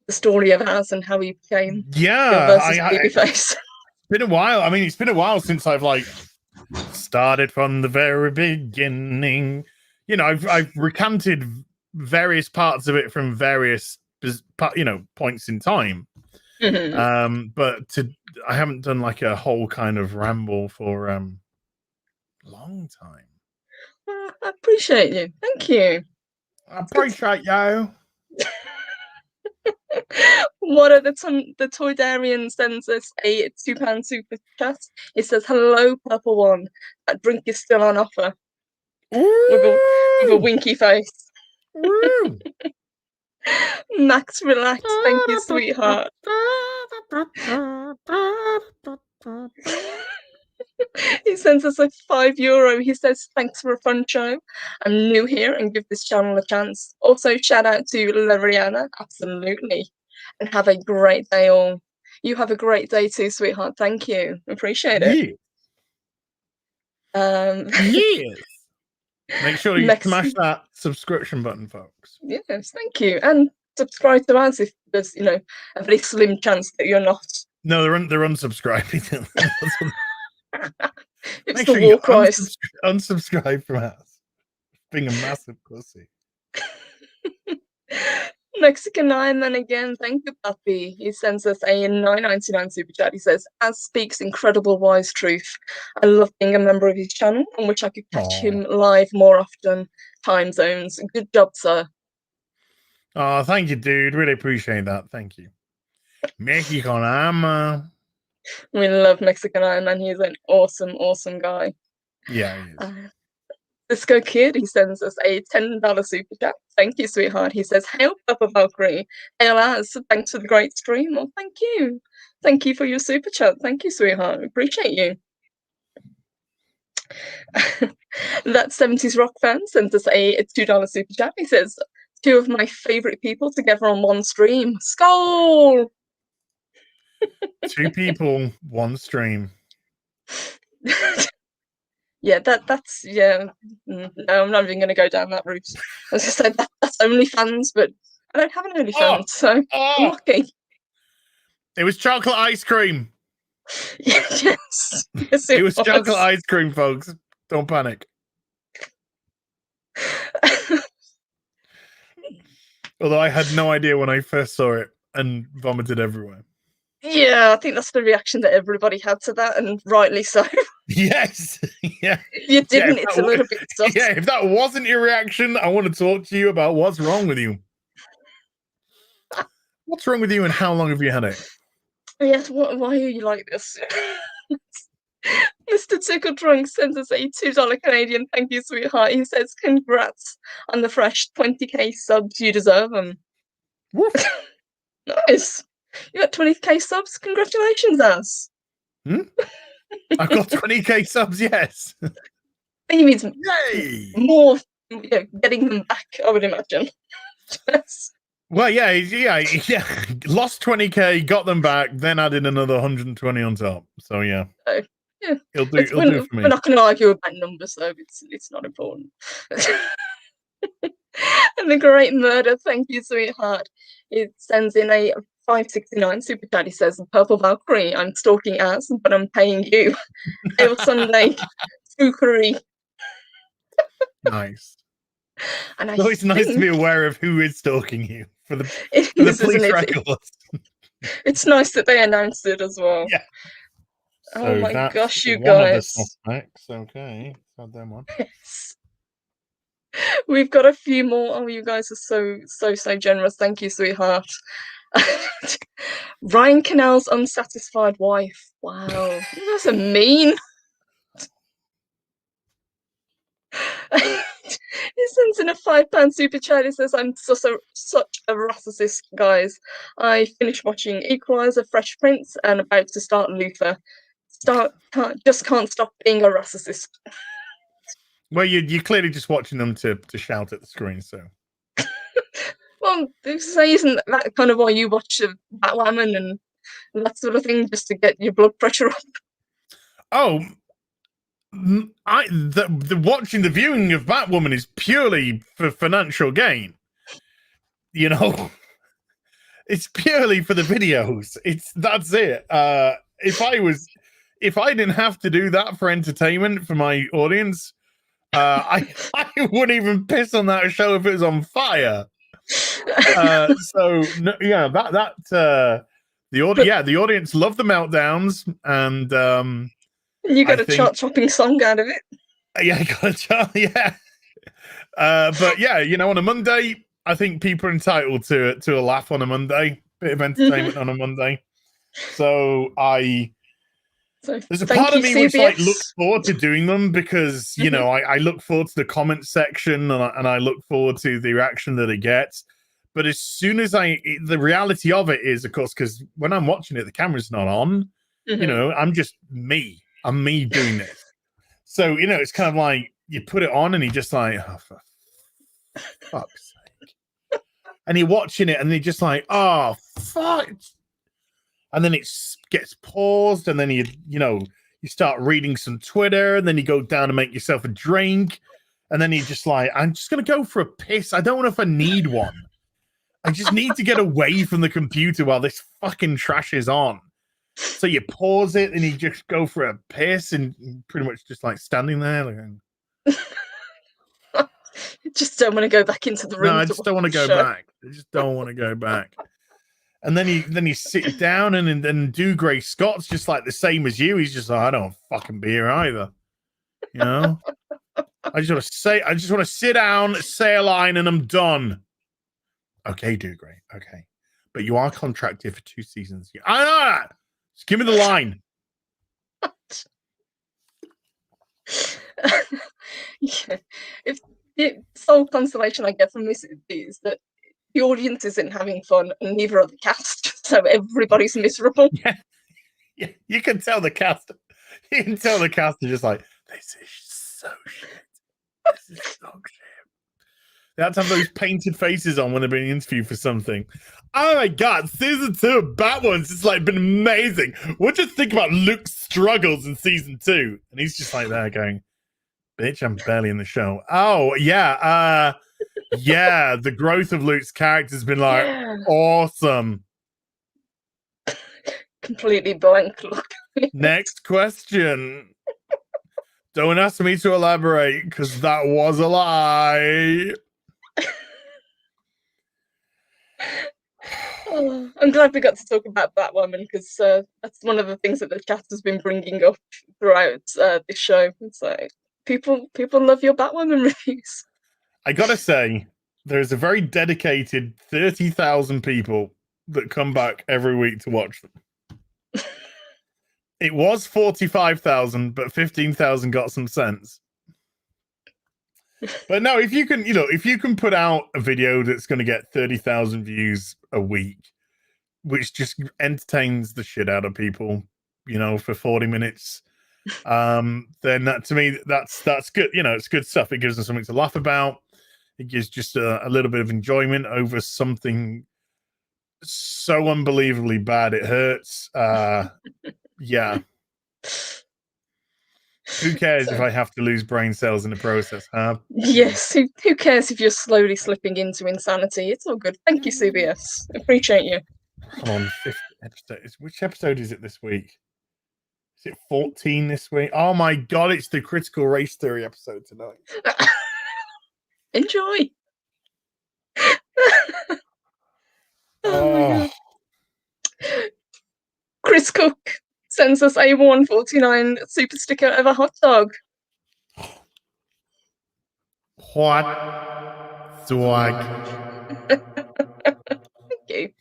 story of Az and how he became Babyface. It's been a while. I mean, it's been a while since I've like started from the very beginning. I've recanted various parts of it from various points in time. But I haven't done like a whole kind of ramble for long time. I appreciate you. Thank you. I appreciate you. What are the Toydarian sends us a £2 super chat. It says, hello, Purple One. That drink is still on offer. With a winky face. Max, relax. Thank you, sweetheart. He sends us a €5. He says, thanks for a fun show. I'm new here and give this channel a chance. Also, shout out to Lariana. Absolutely. And have a great day all. You have a great day too, sweetheart. Thank you. Appreciate it. Yes. Make sure you smash that subscription button, folks. Yes, thank you. And subscribe to us if there's, a very slim chance that you're not. No, they're unsubscribing. It's make the sure war cries. Unsubscribe from us. Being a massive pussy. Mexican Nine then again, thank you, Puppy. He sends us a 9.99 super chat. He says, "As speaks incredible wise truth. I love being a member of his channel, on which I could catch him live more often. Time zones. Good job, sir." Oh, thank you, dude. Really appreciate that. Thank you. Mexican Ama. We love Mexican Iron Man. He's an awesome, awesome guy. Yeah, he is. Cisco Kid, he sends us a $10 super chat. Thank you, sweetheart. He says, "Hail, Papa Valkyrie. Hail, Az. Thanks for the great stream." Well, thank you. Thank you for your super chat. Thank you, sweetheart. Appreciate you. That 70s rock fan sent us a $2 super chat. He says, "Two of my favorite people together on one stream. Skull!" Two people, one stream. Yeah, that's yeah. No, I'm not even going to go down that route. I was going to say that's OnlyFans, but I don't have an OnlyFans, so I'm lucky. It was chocolate ice cream. Yes, yes, it was chocolate ice cream, folks. Don't panic. Although I had no idea when I first saw it and vomited everywhere. Yeah, I think that's the reaction that everybody had to that, and rightly so. Yes. Yeah. If you didn't, it's a little bit sus. Yeah, if that wasn't your reaction, I want to talk to you about what's wrong with you. What's wrong with you and how long have you had it? Yes, why are you like this? Mr. Tickle Drunk sends us a $2 Canadian thank you, sweetheart. He says, "Congrats on the fresh 20k subs. You deserve them." Nice. You got 20k subs? Congratulations, Az. I've got 20k subs, yes. He means Yay! more, getting them back, I would imagine. Well, yeah. Lost 20k, got them back, then added another 120 on top. So yeah. Yeah. It'll do for me. We're not going to argue about numbers, though. It's not important. And the Great Murder, thank you, sweetheart. It sends in a 5.69 super chat. He says, "Purple Valkyrie, I'm stalking Az, but I'm paying you." Hail Sunday, Valkyrie. Nice. And so it's nice to be aware of who is stalking you for the police records. It's nice that they announced it as well. Yeah. So oh my gosh, you one guys. Of the suspects. Okay. Got them on. Yes. We've got a few more. Oh, you guys are so generous. Thank you, sweetheart. Ryan Canal's unsatisfied wife. Wow. You guys are mean. He sends in a £5 super chat. He says, "I'm such a racist, guys. I finished watching Equalizer, Fresh Prince, and about to start Luther. Just can't stop being a racist." Well, you're clearly just watching them to shout at the screen, so. Well, isn't that kind of why you watch Batwoman and that sort of thing, just to get your blood pressure up? Oh, the watching the viewing of Batwoman is purely for financial gain. You know, it's purely for the videos. That's it. If I didn't have to do that for entertainment for my audience, I wouldn't even piss on that show if it was on fire. So no, yeah, the audience love the meltdowns, and you got a chart-topping song out of it. Yeah, I got a chart. Yeah, but yeah, on a Monday, I think people are entitled to a laugh on a Monday, bit of entertainment on a Monday. So there's a part of me which looks forward to doing them because I look forward to the comment section and I look forward to the reaction that it gets. But as soon as the reality of it is, of course, because when I'm watching it, the camera's not on. I'm just me. I'm me doing this. So it's kind of like you put it on and you're just like, oh, for fuck's sake. And you're watching it and you're just like, oh fuck. And then it gets paused, and then you start reading some Twitter, and then you go down and make yourself a drink, and then you're just like, I'm just gonna go for a piss. I don't know if I need one. I just need to get away from the computer while this fucking trash is on. So you pause it, and you just go for a piss, and pretty much just like standing there. Like, Just don't want to go back into the room. No, I just don't want to go back. I just don't want to go back. And then you sit down and then Dougray Scott's just like the same as you. He's just like, I don't fucking be here either. You know? I just want to sit down, say a line, and I'm done. Okay, Dougray. Okay. But you are contracted for 2 seasons. I know that. Just give me the line. Yeah. If the sole consolation I get from this is that the audience isn't having fun, and neither are the cast, so everybody's miserable. Yeah, you can tell the cast. You can tell the cast are just like, this is so shit. This is so shit. They have to have those painted faces on when they're being interviewed for something. Oh my god, season 2 of Batwoman's just like been amazing. What do you think about Luke's struggles in season 2? And he's just like there going, bitch, I'm barely in the show. Oh yeah, yeah, the growth of Luke's character has been like awesome. Completely blank look. Next question. Don't ask me to elaborate because that was a lie. Oh, I'm glad we got to talk about Batwoman because that's one of the things that the chat has been bringing up throughout this show. It's like people love your Batwoman reviews. I gotta say, there's a very dedicated 30,000 people that come back every week to watch them. It was 45,000, but 15,000 got some sense. But no, if you can put out a video that's going to get 30,000 views a week, which just entertains the shit out of people, for 40 minutes, then that, to me, that's good. It's good stuff. It gives them something to laugh about. It gives just a little bit of enjoyment over something so unbelievably bad it hurts. Yeah. Who cares if I have to lose brain cells in the process, huh? Yes, who cares if you're slowly slipping into insanity? It's all good. Thank you, CBS. Appreciate you. Hold on, 5th episode. Which episode is it this week? Is it 14 this week? Oh my god, it's the critical race theory episode tonight. Enjoy. Oh. Chris Cook sends us a 149 super sticker of a hot dog. What swag? Thank you.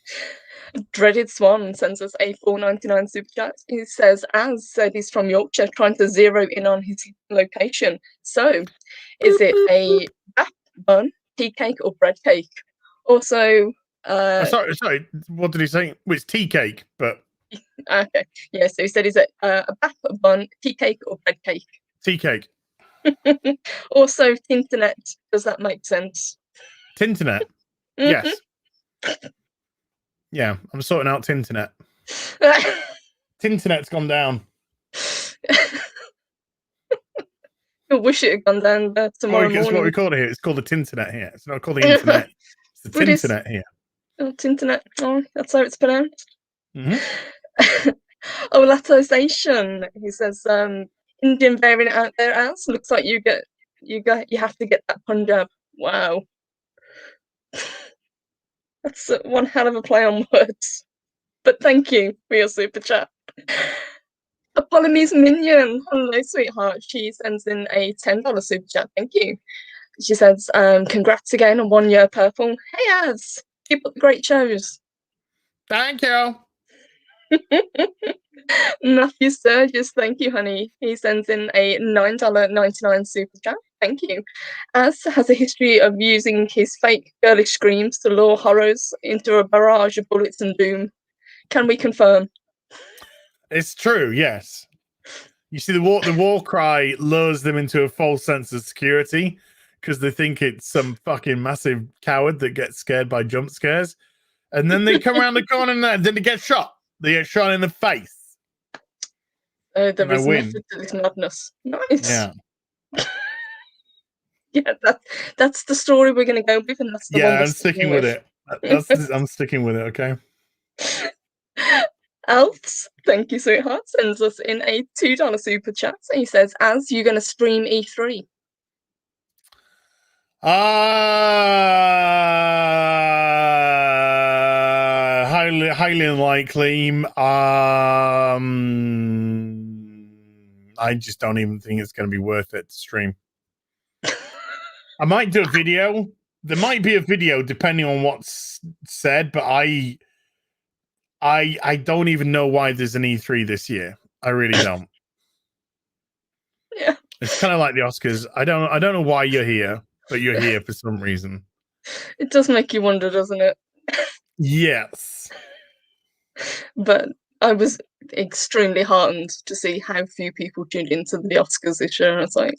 Dreaded Swan sends us a 4.99 super chat. He says, as said, he's from Yorkshire, trying to zero in on his location. So, is it a back bun, tea cake, or bread cake? Also, sorry. What did he say? Well, it's tea cake, but okay, yeah. So he said, is it a back bun, tea cake, or bread cake? Tea cake. Also, Tinternet. Does that make sense? Tinternet. Yes. Yeah, I'm sorting out Tinternet. Tinternet's gone down. I wish it had gone down tomorrow morning. Guess what we call it here? It's called the Tinternet here. It's not called the internet. It's the Tinternet here. Oh, Tinternet. Oh, that's how it's pronounced. Mm-hmm. Olatization. He says, Indian variant out there as looks like you have to get that Punjab. Wow. That's one hell of a play on words. But thank you for your super chat. A Polynese Minion. Hello, sweetheart. She sends in a $10 super chat. Thank you. She says, congrats again on 1 year purple. Hey, Az. Keep up the great shows. Thank you. Matthew Sturgis, thank you, honey. He sends in a $9.99 super chat. Thank you. Az has a history of using his fake girlish screams to lure horrors into a barrage of bullets and doom. Can we confirm? It's true, yes. You see, the war cry lures them into a false sense of security because they think it's some fucking massive coward that gets scared by jump scares. And then they come around the corner and then they get shot. They get shot in the face. There is method to this madness. Nice. Yeah. Yeah, that's the story we're going to go with, and that's the one. Yeah, I'm sticking with it. I'm sticking with it. Okay. Alps, thank you, sweetheart. Sends us in a $2 super chat. He says, "As you're going to stream E3." Highly unlikely. I just don't even think it's going to be worth it to stream. I might do a video. There might be a video depending on what's said, but I don't even know why there's an E3 this year. I really don't. Yeah. It's kind of like the Oscars. I don't know why you're here, but you're here for some reason. It does make you wonder, doesn't it? Yes. But I was extremely heartened to see how few people tuned into the Oscars this year. And it's like,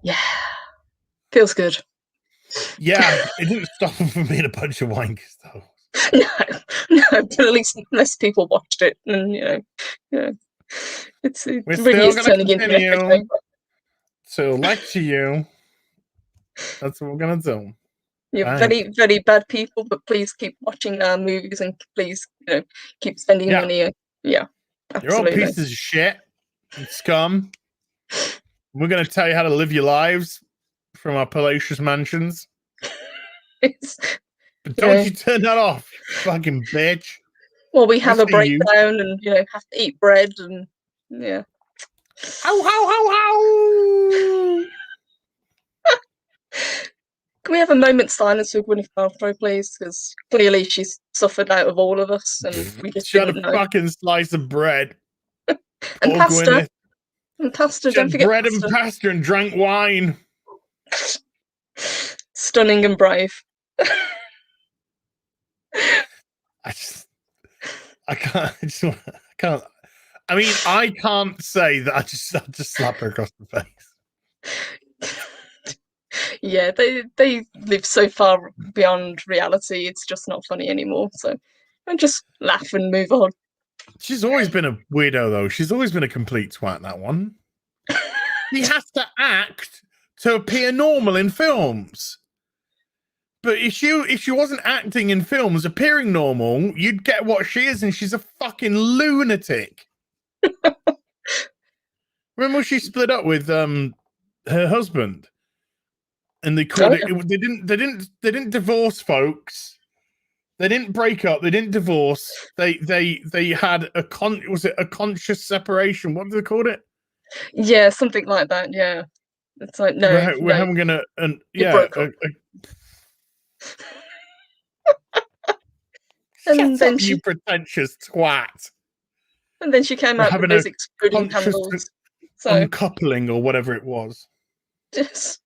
yeah, feels good. Yeah, it didn't stop them from being a bunch of wankers, though. No, but at least less people watched it, and it We're really is still turning gonna into an echo. to lecture you. That's what we're gonna do. You're very, very bad people, but please keep watching our movies and please, keep spending money. Yeah, absolutely. You're all pieces of shit and scum. We're gonna tell you how to live your lives from our palatial mansions. But don't you turn that off, fucking bitch. Well, we have a breakdown and, have to eat bread and, yeah. Ow, ow, ow, ow! Can we have a moment's silence with Gwyneth Paltrow, please? Because clearly she's suffered out of all of us and we just didn't know. Fucking slice of bread. And pasta. Gwyneth. And pasta, don't forget bread and pasta and drank wine. Stunning and brave. I can't. I mean, I can't say that I just slap her across the face. Yeah, they live so far beyond reality. It's just not funny anymore. So I just laugh and move on. She's always been a weirdo, though. She's always been a complete twat. That one. She has to act to appear normal in films. But if she wasn't acting in films, appearing normal, you'd get what she is, and she's a fucking lunatic. Remember when she split up with her husband, and they called it. They didn't divorce, folks. They didn't break up. They didn't divorce. They had a conscious separation. What do they call it? Yeah, something like that. Yeah, it's like no, we're having gonna and then you pretentious twat. And then she came out with those exploding candles. So uncoupling or whatever it was. Yes.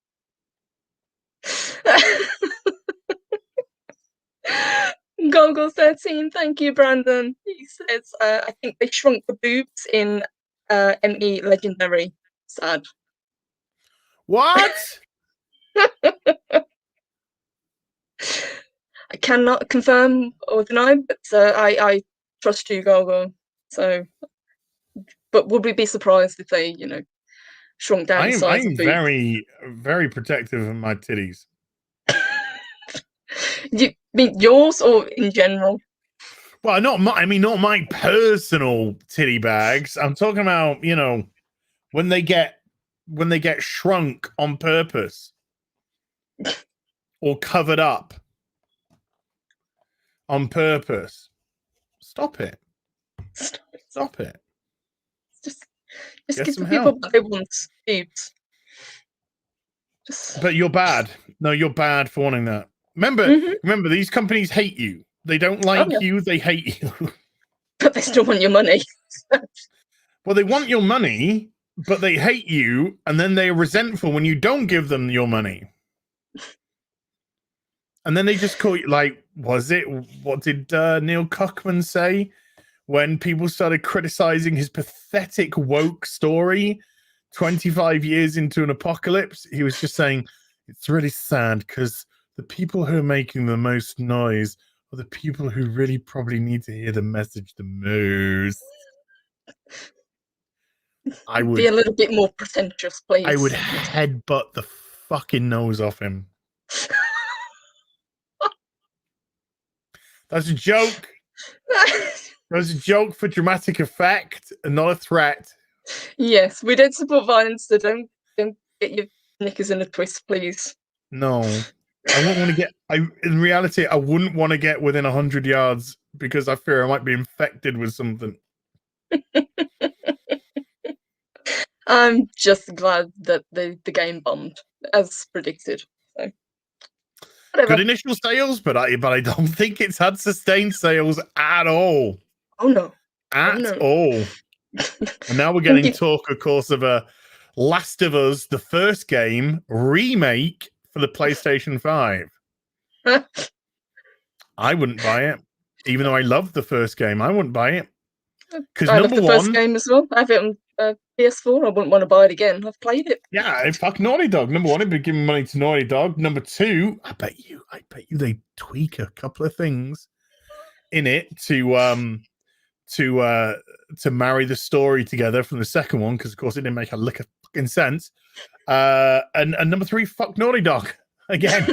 Goggle 13, thank you, Brandon. He says, I think they shrunk the boobs in ME Legendary. Sad. What? I cannot confirm or deny, but I trust you, Goggle. So, but would we be surprised if they, shrunk down the size of boobs? I'm very, very protective of my titties. You mean yours or in general? Well, not my personal titty bags. I'm talking about, when they get shrunk on purpose or covered up on purpose. Stop it. Stop it. Just give the people what they want. Boobs. But you're bad. No, you're bad for wanting that. Remember, these companies hate you. They don't like you. They hate you. But they still want your money. Well, they want your money, but they hate you, and then they're resentful when you don't give them your money. And then they just call you, what did Neil Cuckman say when people started criticizing his pathetic woke story 25 years into an apocalypse? He was just saying, it's really sad because the people who are making the most noise are the people who really probably need to hear the message the most. I would be a little bit more pretentious, please. I would headbutt the fucking nose off him. That's a joke. That was a joke for dramatic effect and not a threat. Yes, we don't support violence, so don't get your knickers in a twist, please. No. I wouldn't want to get. In reality, I wouldn't want to get within 100 yards because I fear I might be infected with something. I'm just glad that the game bombed as predicted. So whatever. Good initial sales, but I don't think it's had sustained sales at all. Oh no. At all. And now we're getting talk, of course, of a Last of Us, the first game remake for the PlayStation 5. I wouldn't buy it, even though I loved the first game. I wouldn't buy it because I love the first game as well. I have it on PS4. I wouldn't want to buy it again. I've played it. Yeah, fuck Naughty Dog. Number one, I'd be giving money to Naughty Dog. Number two, I bet you they tweak a couple of things in it to marry the story together from the second one, because of course it didn't make a lick of fucking sense. And number three, fuck Naughty Dog again.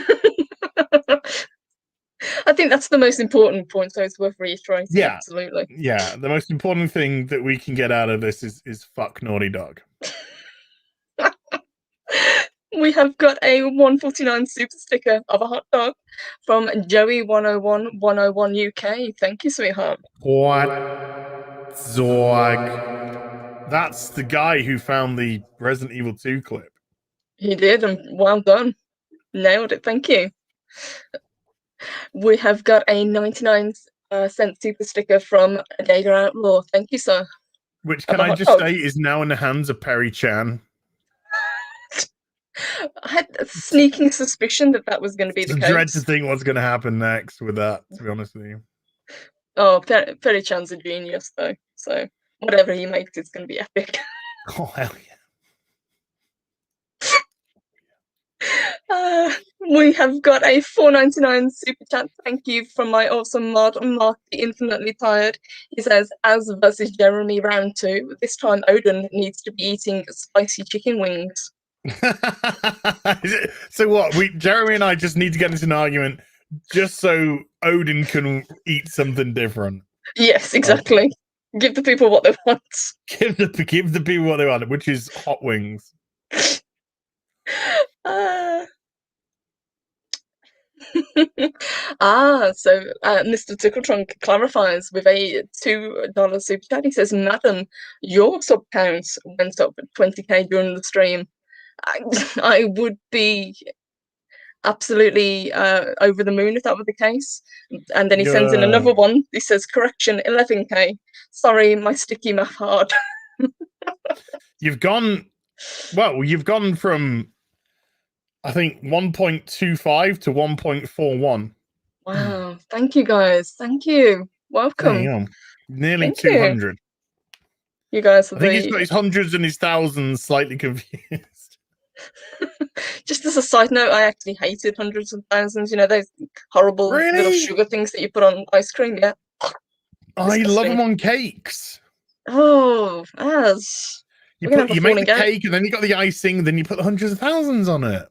I think that's the most important point, so it's worth reiterating. Yeah, absolutely. Yeah, the most important thing that we can get out of this is fuck Naughty Dog. We have got a 149 super sticker of a hot dog from Joey101 UK. Thank you, sweetheart. What? Zorg. That's the guy who found the Resident Evil 2 clip. He did, and well done. Nailed it. Thank you. We have got a 99-cent super sticker from Dagger Outlaw. Thank you, sir. Which, can I just say, is now in the hands of Perry Chan. I had a sneaking suspicion that was going to be the case. Dread to think what's going to happen next with that, to be honest with you. Oh, Perry Chan's a genius, though. So whatever he makes, it's going to be epic. Oh, hell yeah. We have got a $4.99 super chat. Thank you from my awesome mod, Mark the Infinitely Tired. He says, as versus Jeremy round 2, this time Odin needs to be eating spicy chicken wings. So what? Jeremy and I just need to get into an argument just so Odin can eat something different. Yes, exactly. Oh. Give the people what they want. Give the people what they want, which is hot wings. So Mr. Tickletrunk clarifies with a $2 super chat. He says, Madam, your sub counts went up 20k during the stream. I would be absolutely over the moon if that were the case. And then he sends in another one. He says, correction, 11k. Sorry, my sticky math hard. You've gone from, I think, 1.25 to 1.41. Wow. Thank you, guys. Thank you. Welcome. Damn. Nearly 200. You guys are I think he's got his hundreds and his thousands slightly confused. Just as a side note, I actually hated hundreds and thousands. You know, those horrible little sugar things that you put on ice cream. Yeah. I love them on cakes. Oh, you make the cake and then you got the icing, then you put the hundreds of thousands on it.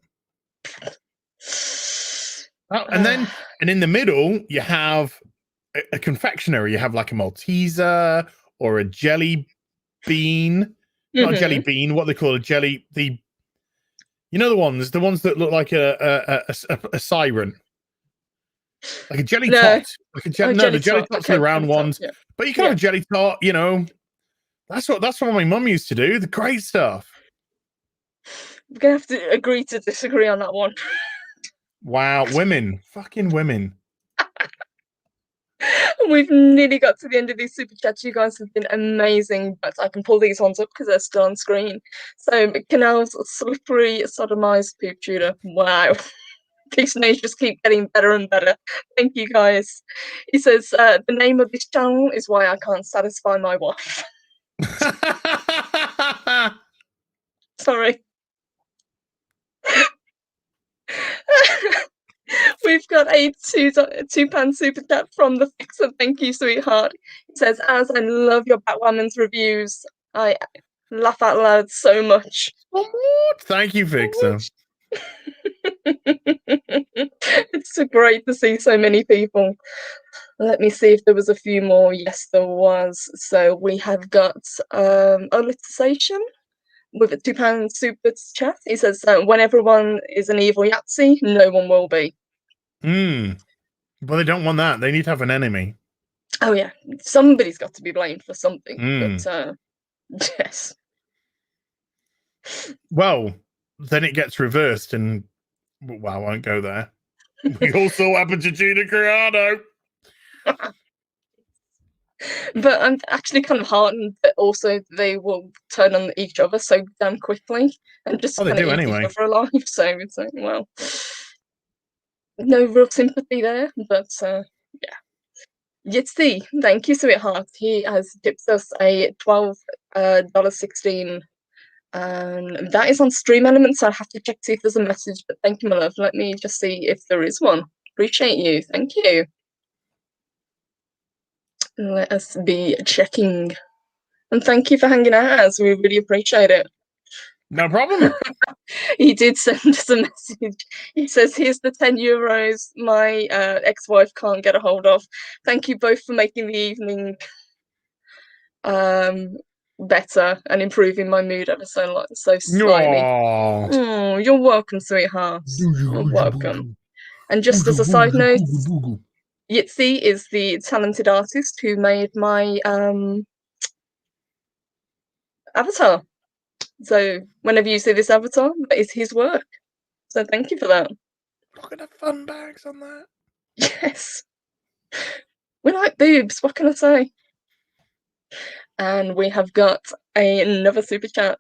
And in the middle, you have a confectionery. You have like a Malteser or a jelly bean. Not a jelly bean, what they call you know the ones that look like a siren, like a jelly tot. Like the jelly tots are the round ones, yeah. But you can have a jelly tot. You know, that's what my mum used to do. The great stuff. We're gonna have to agree to disagree on that one. Wow, fucking women. We've nearly got to the end of these super chats. You guys have been amazing, but I can pull these ones up because they're still on screen. So, Canal's slippery sodomized poop tutor. Wow. These names just keep getting better and better. Thank you, guys. He says, the name of this channel is why I can't satisfy my wife. Sorry. We've got a £2 super chat from the Fixer. Thank you, sweetheart. He says, as I love your Batwoman's reviews, I laugh out loud so much. Thank you, Fixer. It's so great to see so many people. Let me see if there was a few more. Yes, there was. So we have got Olicization. with a £2 super chat. He says, when everyone is an evil Yahtzee, no one will be. Well, they don't want that. They need to have an enemy. Oh, yeah. Somebody's got to be blamed for something. But, yes. Well, then it gets reversed, and well, I won't go there. We also happen to Gina Carano. But I'm actually kind of heartened that also they will turn on each other so damn quickly and just kind of eat each other alive. So it's like, well, no real sympathy there, but yeah. Yitzy, thank you, sweetheart. He has tipped us a $12.16. And that is on Stream Elements. I'll have to check to see if there's a message, but thank you, my love. Let me just see if there is one. Appreciate you. Thank you. Let us be checking. And thank you for hanging out, as we really appreciate it. No problem. He did send us a message. He says, here's the €10 my ex-wife can't get a hold of. Thank you both for making the evening better and improving my mood ever so slightly. Oh, you're welcome, sweetheart. You're welcome. And just as a side note, Yitzy is the talented artist who made my avatar. So whenever you see this avatar, that is his work. So thank you for that. Look at the fun bags on that. Yes. We like boobs, what can I say? And we have got another super chat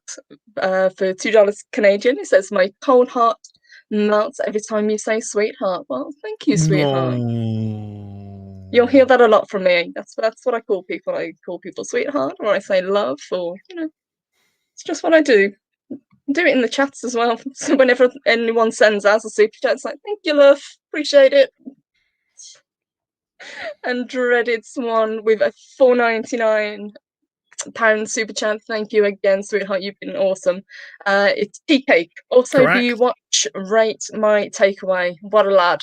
for $2 Canadian. It says, my cold heart melts every time you say sweetheart. Well, thank you, sweetheart. No. You'll hear that a lot from me. That's what I call people. I call people sweetheart, or I say love, or, it's just what I do. Do it in the chats as well. So whenever anyone sends us a super chat, it's like, thank you, love. Appreciate it. And Dreaded Swan with a £4.99 super chat. Thank you again, sweetheart. You've been awesome. It's tea cake. Also, correct. Do you watch Rate My Takeaway? What a lad.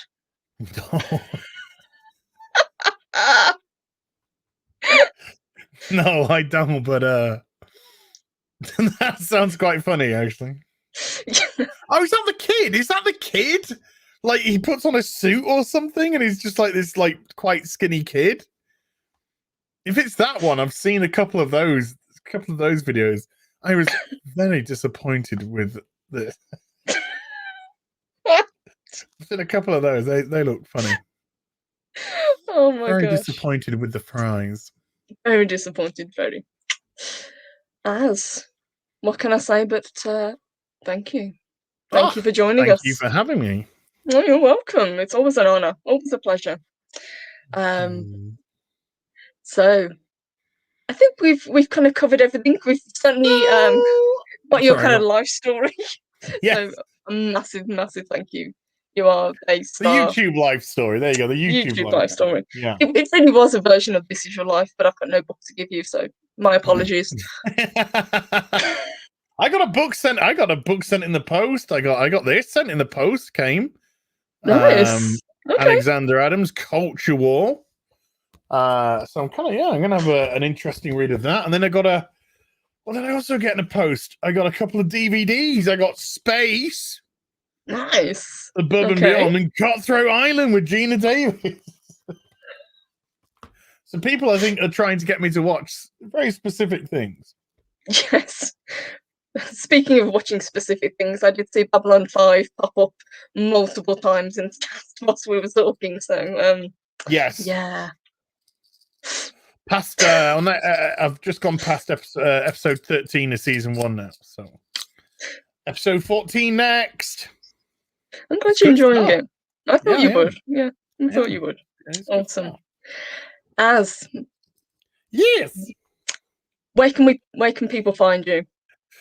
No, I don't, but that sounds quite funny, actually. Oh, is that the kid? Is that the kid? Like, he puts on a suit or something, and he's just like this, like, quite skinny kid. If it's that one, I've seen a couple of those videos. I was very disappointed with the. I've seen a couple of those. They look funny. Oh my god! Very disappointed with the fries. Very disappointed. Very. What can I say? But thank you. Thank you for joining us. Thank you for having me. Oh, you're welcome. It's always an honor. Always a pleasure. So I think we've kind of covered everything. We've certainly got your kind of life story. Yes. So a massive thank you. You are a star. The YouTube life story. There you go. The YouTube life story. Yeah. It really was a version of This Is Your Life, but I've got no book to give you, so my apologies. I got a book sent in the post. I got this sent in the post. Came. Nice. Okay. Alexander Adams, Culture War. So I'm gonna have an interesting read of that. And then then I also get in a post. I got a couple of DVDs. I got Space. Nice. Above and Beyond, and Cutthroat Island with Gina Davis. So people, I think, are trying to get me to watch very specific things. Yes. Speaking of watching specific things, I did see Babylon 5 pop up multiple times in the cast whilst we were talking. So, yes. Yeah. Past on that, I've just gone past episode 13 of season 1 now. So, episode 14 next. I'm glad you're enjoying it. I thought you would. Yeah, I thought you would. Awesome. Yes. Where can people find you?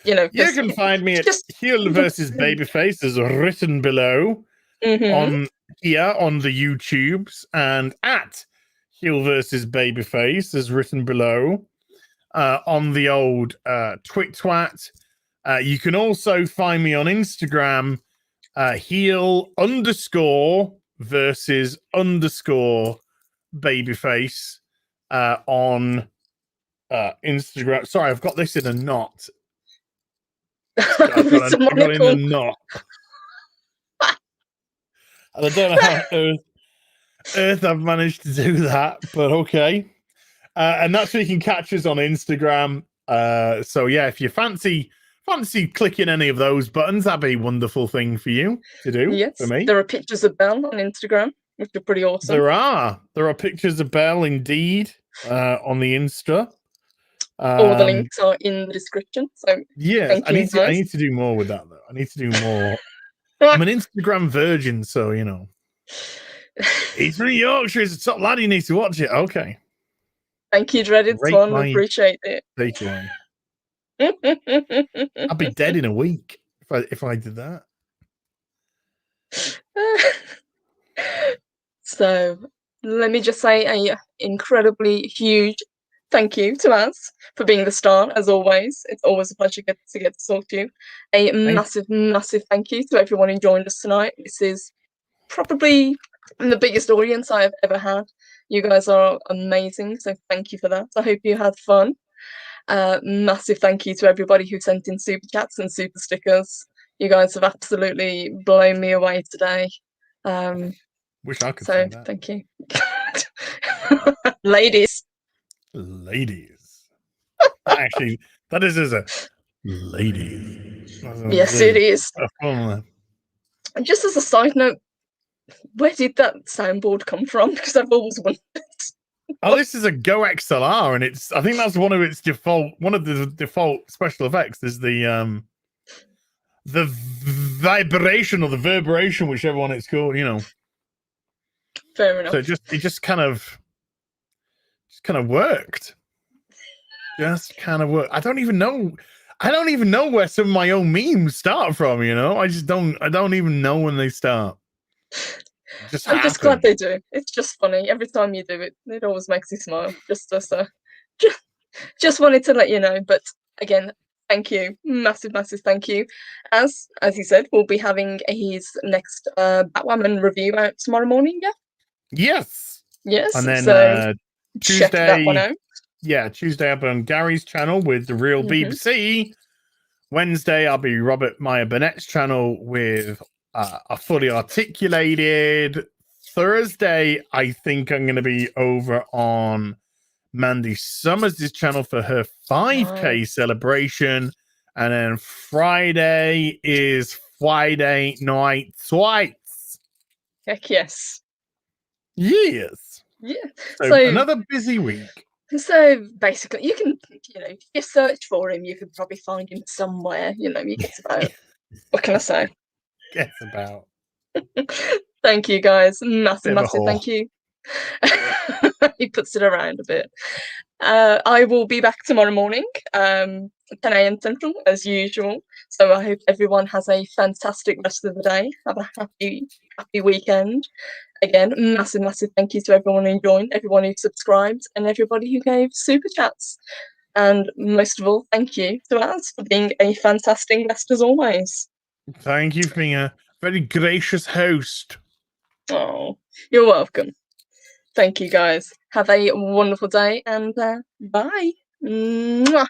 You can find me at HeelvsBabyface, as written below on here on the YouTubes, and at HeelvsBabyface, as written below on the old Twit. You can also find me on Instagram. Heel_versus_babyface on Instagram. Sorry, I've got this in a knot. I got in a knot. I don't know how Earth I've managed to do that, but okay. And that's where you can catch us on Instagram. So yeah, if you fancy clicking any of those buttons, that'd be a wonderful thing for you to do. Yes, for me. There are pictures of Belle on Instagram, which are pretty awesome. There are pictures of Belle indeed on the Insta. All the links are in the description. So yeah, I need to do more with that though. I need to do more. I'm an Instagram virgin, so you know. He's from Yorkshire. He's a top lad. He needs to watch it. Okay. Thank you, Dreaded Swan. Appreciate it. Takeaway. I'd be dead in a week if I did that. So let me just say a incredibly huge thank you to us for being the star, as always. It's always a pleasure to get to talk to you. A massive thank you to everyone who joined us tonight. This is probably the biggest audience I've ever had. You guys are amazing, so thank you for that. I hope you had fun. Massive thank you to everybody who sent in super chats and super stickers. You guys have absolutely blown me away today. Wish I could say that. Thank you. Ladies. Actually, that is a lady. Yes, it is. Just as a side note, where did that soundboard come from? Because I've always wondered. Oh, this is a Go XLR, and I think that's one of the default special effects is the vibration or the verberation, whichever one it's called, you know. Fair enough. So it just kind of worked. Just kind of worked. I don't even know where some of my own memes start from, you know. I don't even know when they start. I'm just glad they do. It's just funny. Every time you do it, it always makes me smile. Just wanted to let you know. But again, thank you. Massive thank you. As he said, we'll be having his next Batwoman review out tomorrow morning, yeah? Yes. And then Tuesday, check that one out. Yeah, Tuesday up on Gary's channel with The Real BBC. Wednesday, I'll be Robert Meyer Burnett's channel with a fully articulated. Thursday, I think I'm going to be over on Mandy Summers' channel for her 5K celebration. And then Friday is Friday Night Swites. Heck yes. Yes. Yeah. So another busy week. So basically, you can, if you search for him, you could probably find him somewhere. You get about. What can I say? Guess about. Thank you, guys. Massive thank you. He puts it around a bit. I will be back tomorrow morning, 10 a.m. Central, as usual. So I hope everyone has a fantastic rest of the day. Have a happy weekend. Again, massive thank you to everyone who joined, everyone who subscribed, and everybody who gave super chats. And most of all, thank you to us for being a fantastic guest as always. Thank you for being a very gracious host. Oh, you're welcome. Thank you, guys. Have a wonderful day, and bye. Mwah.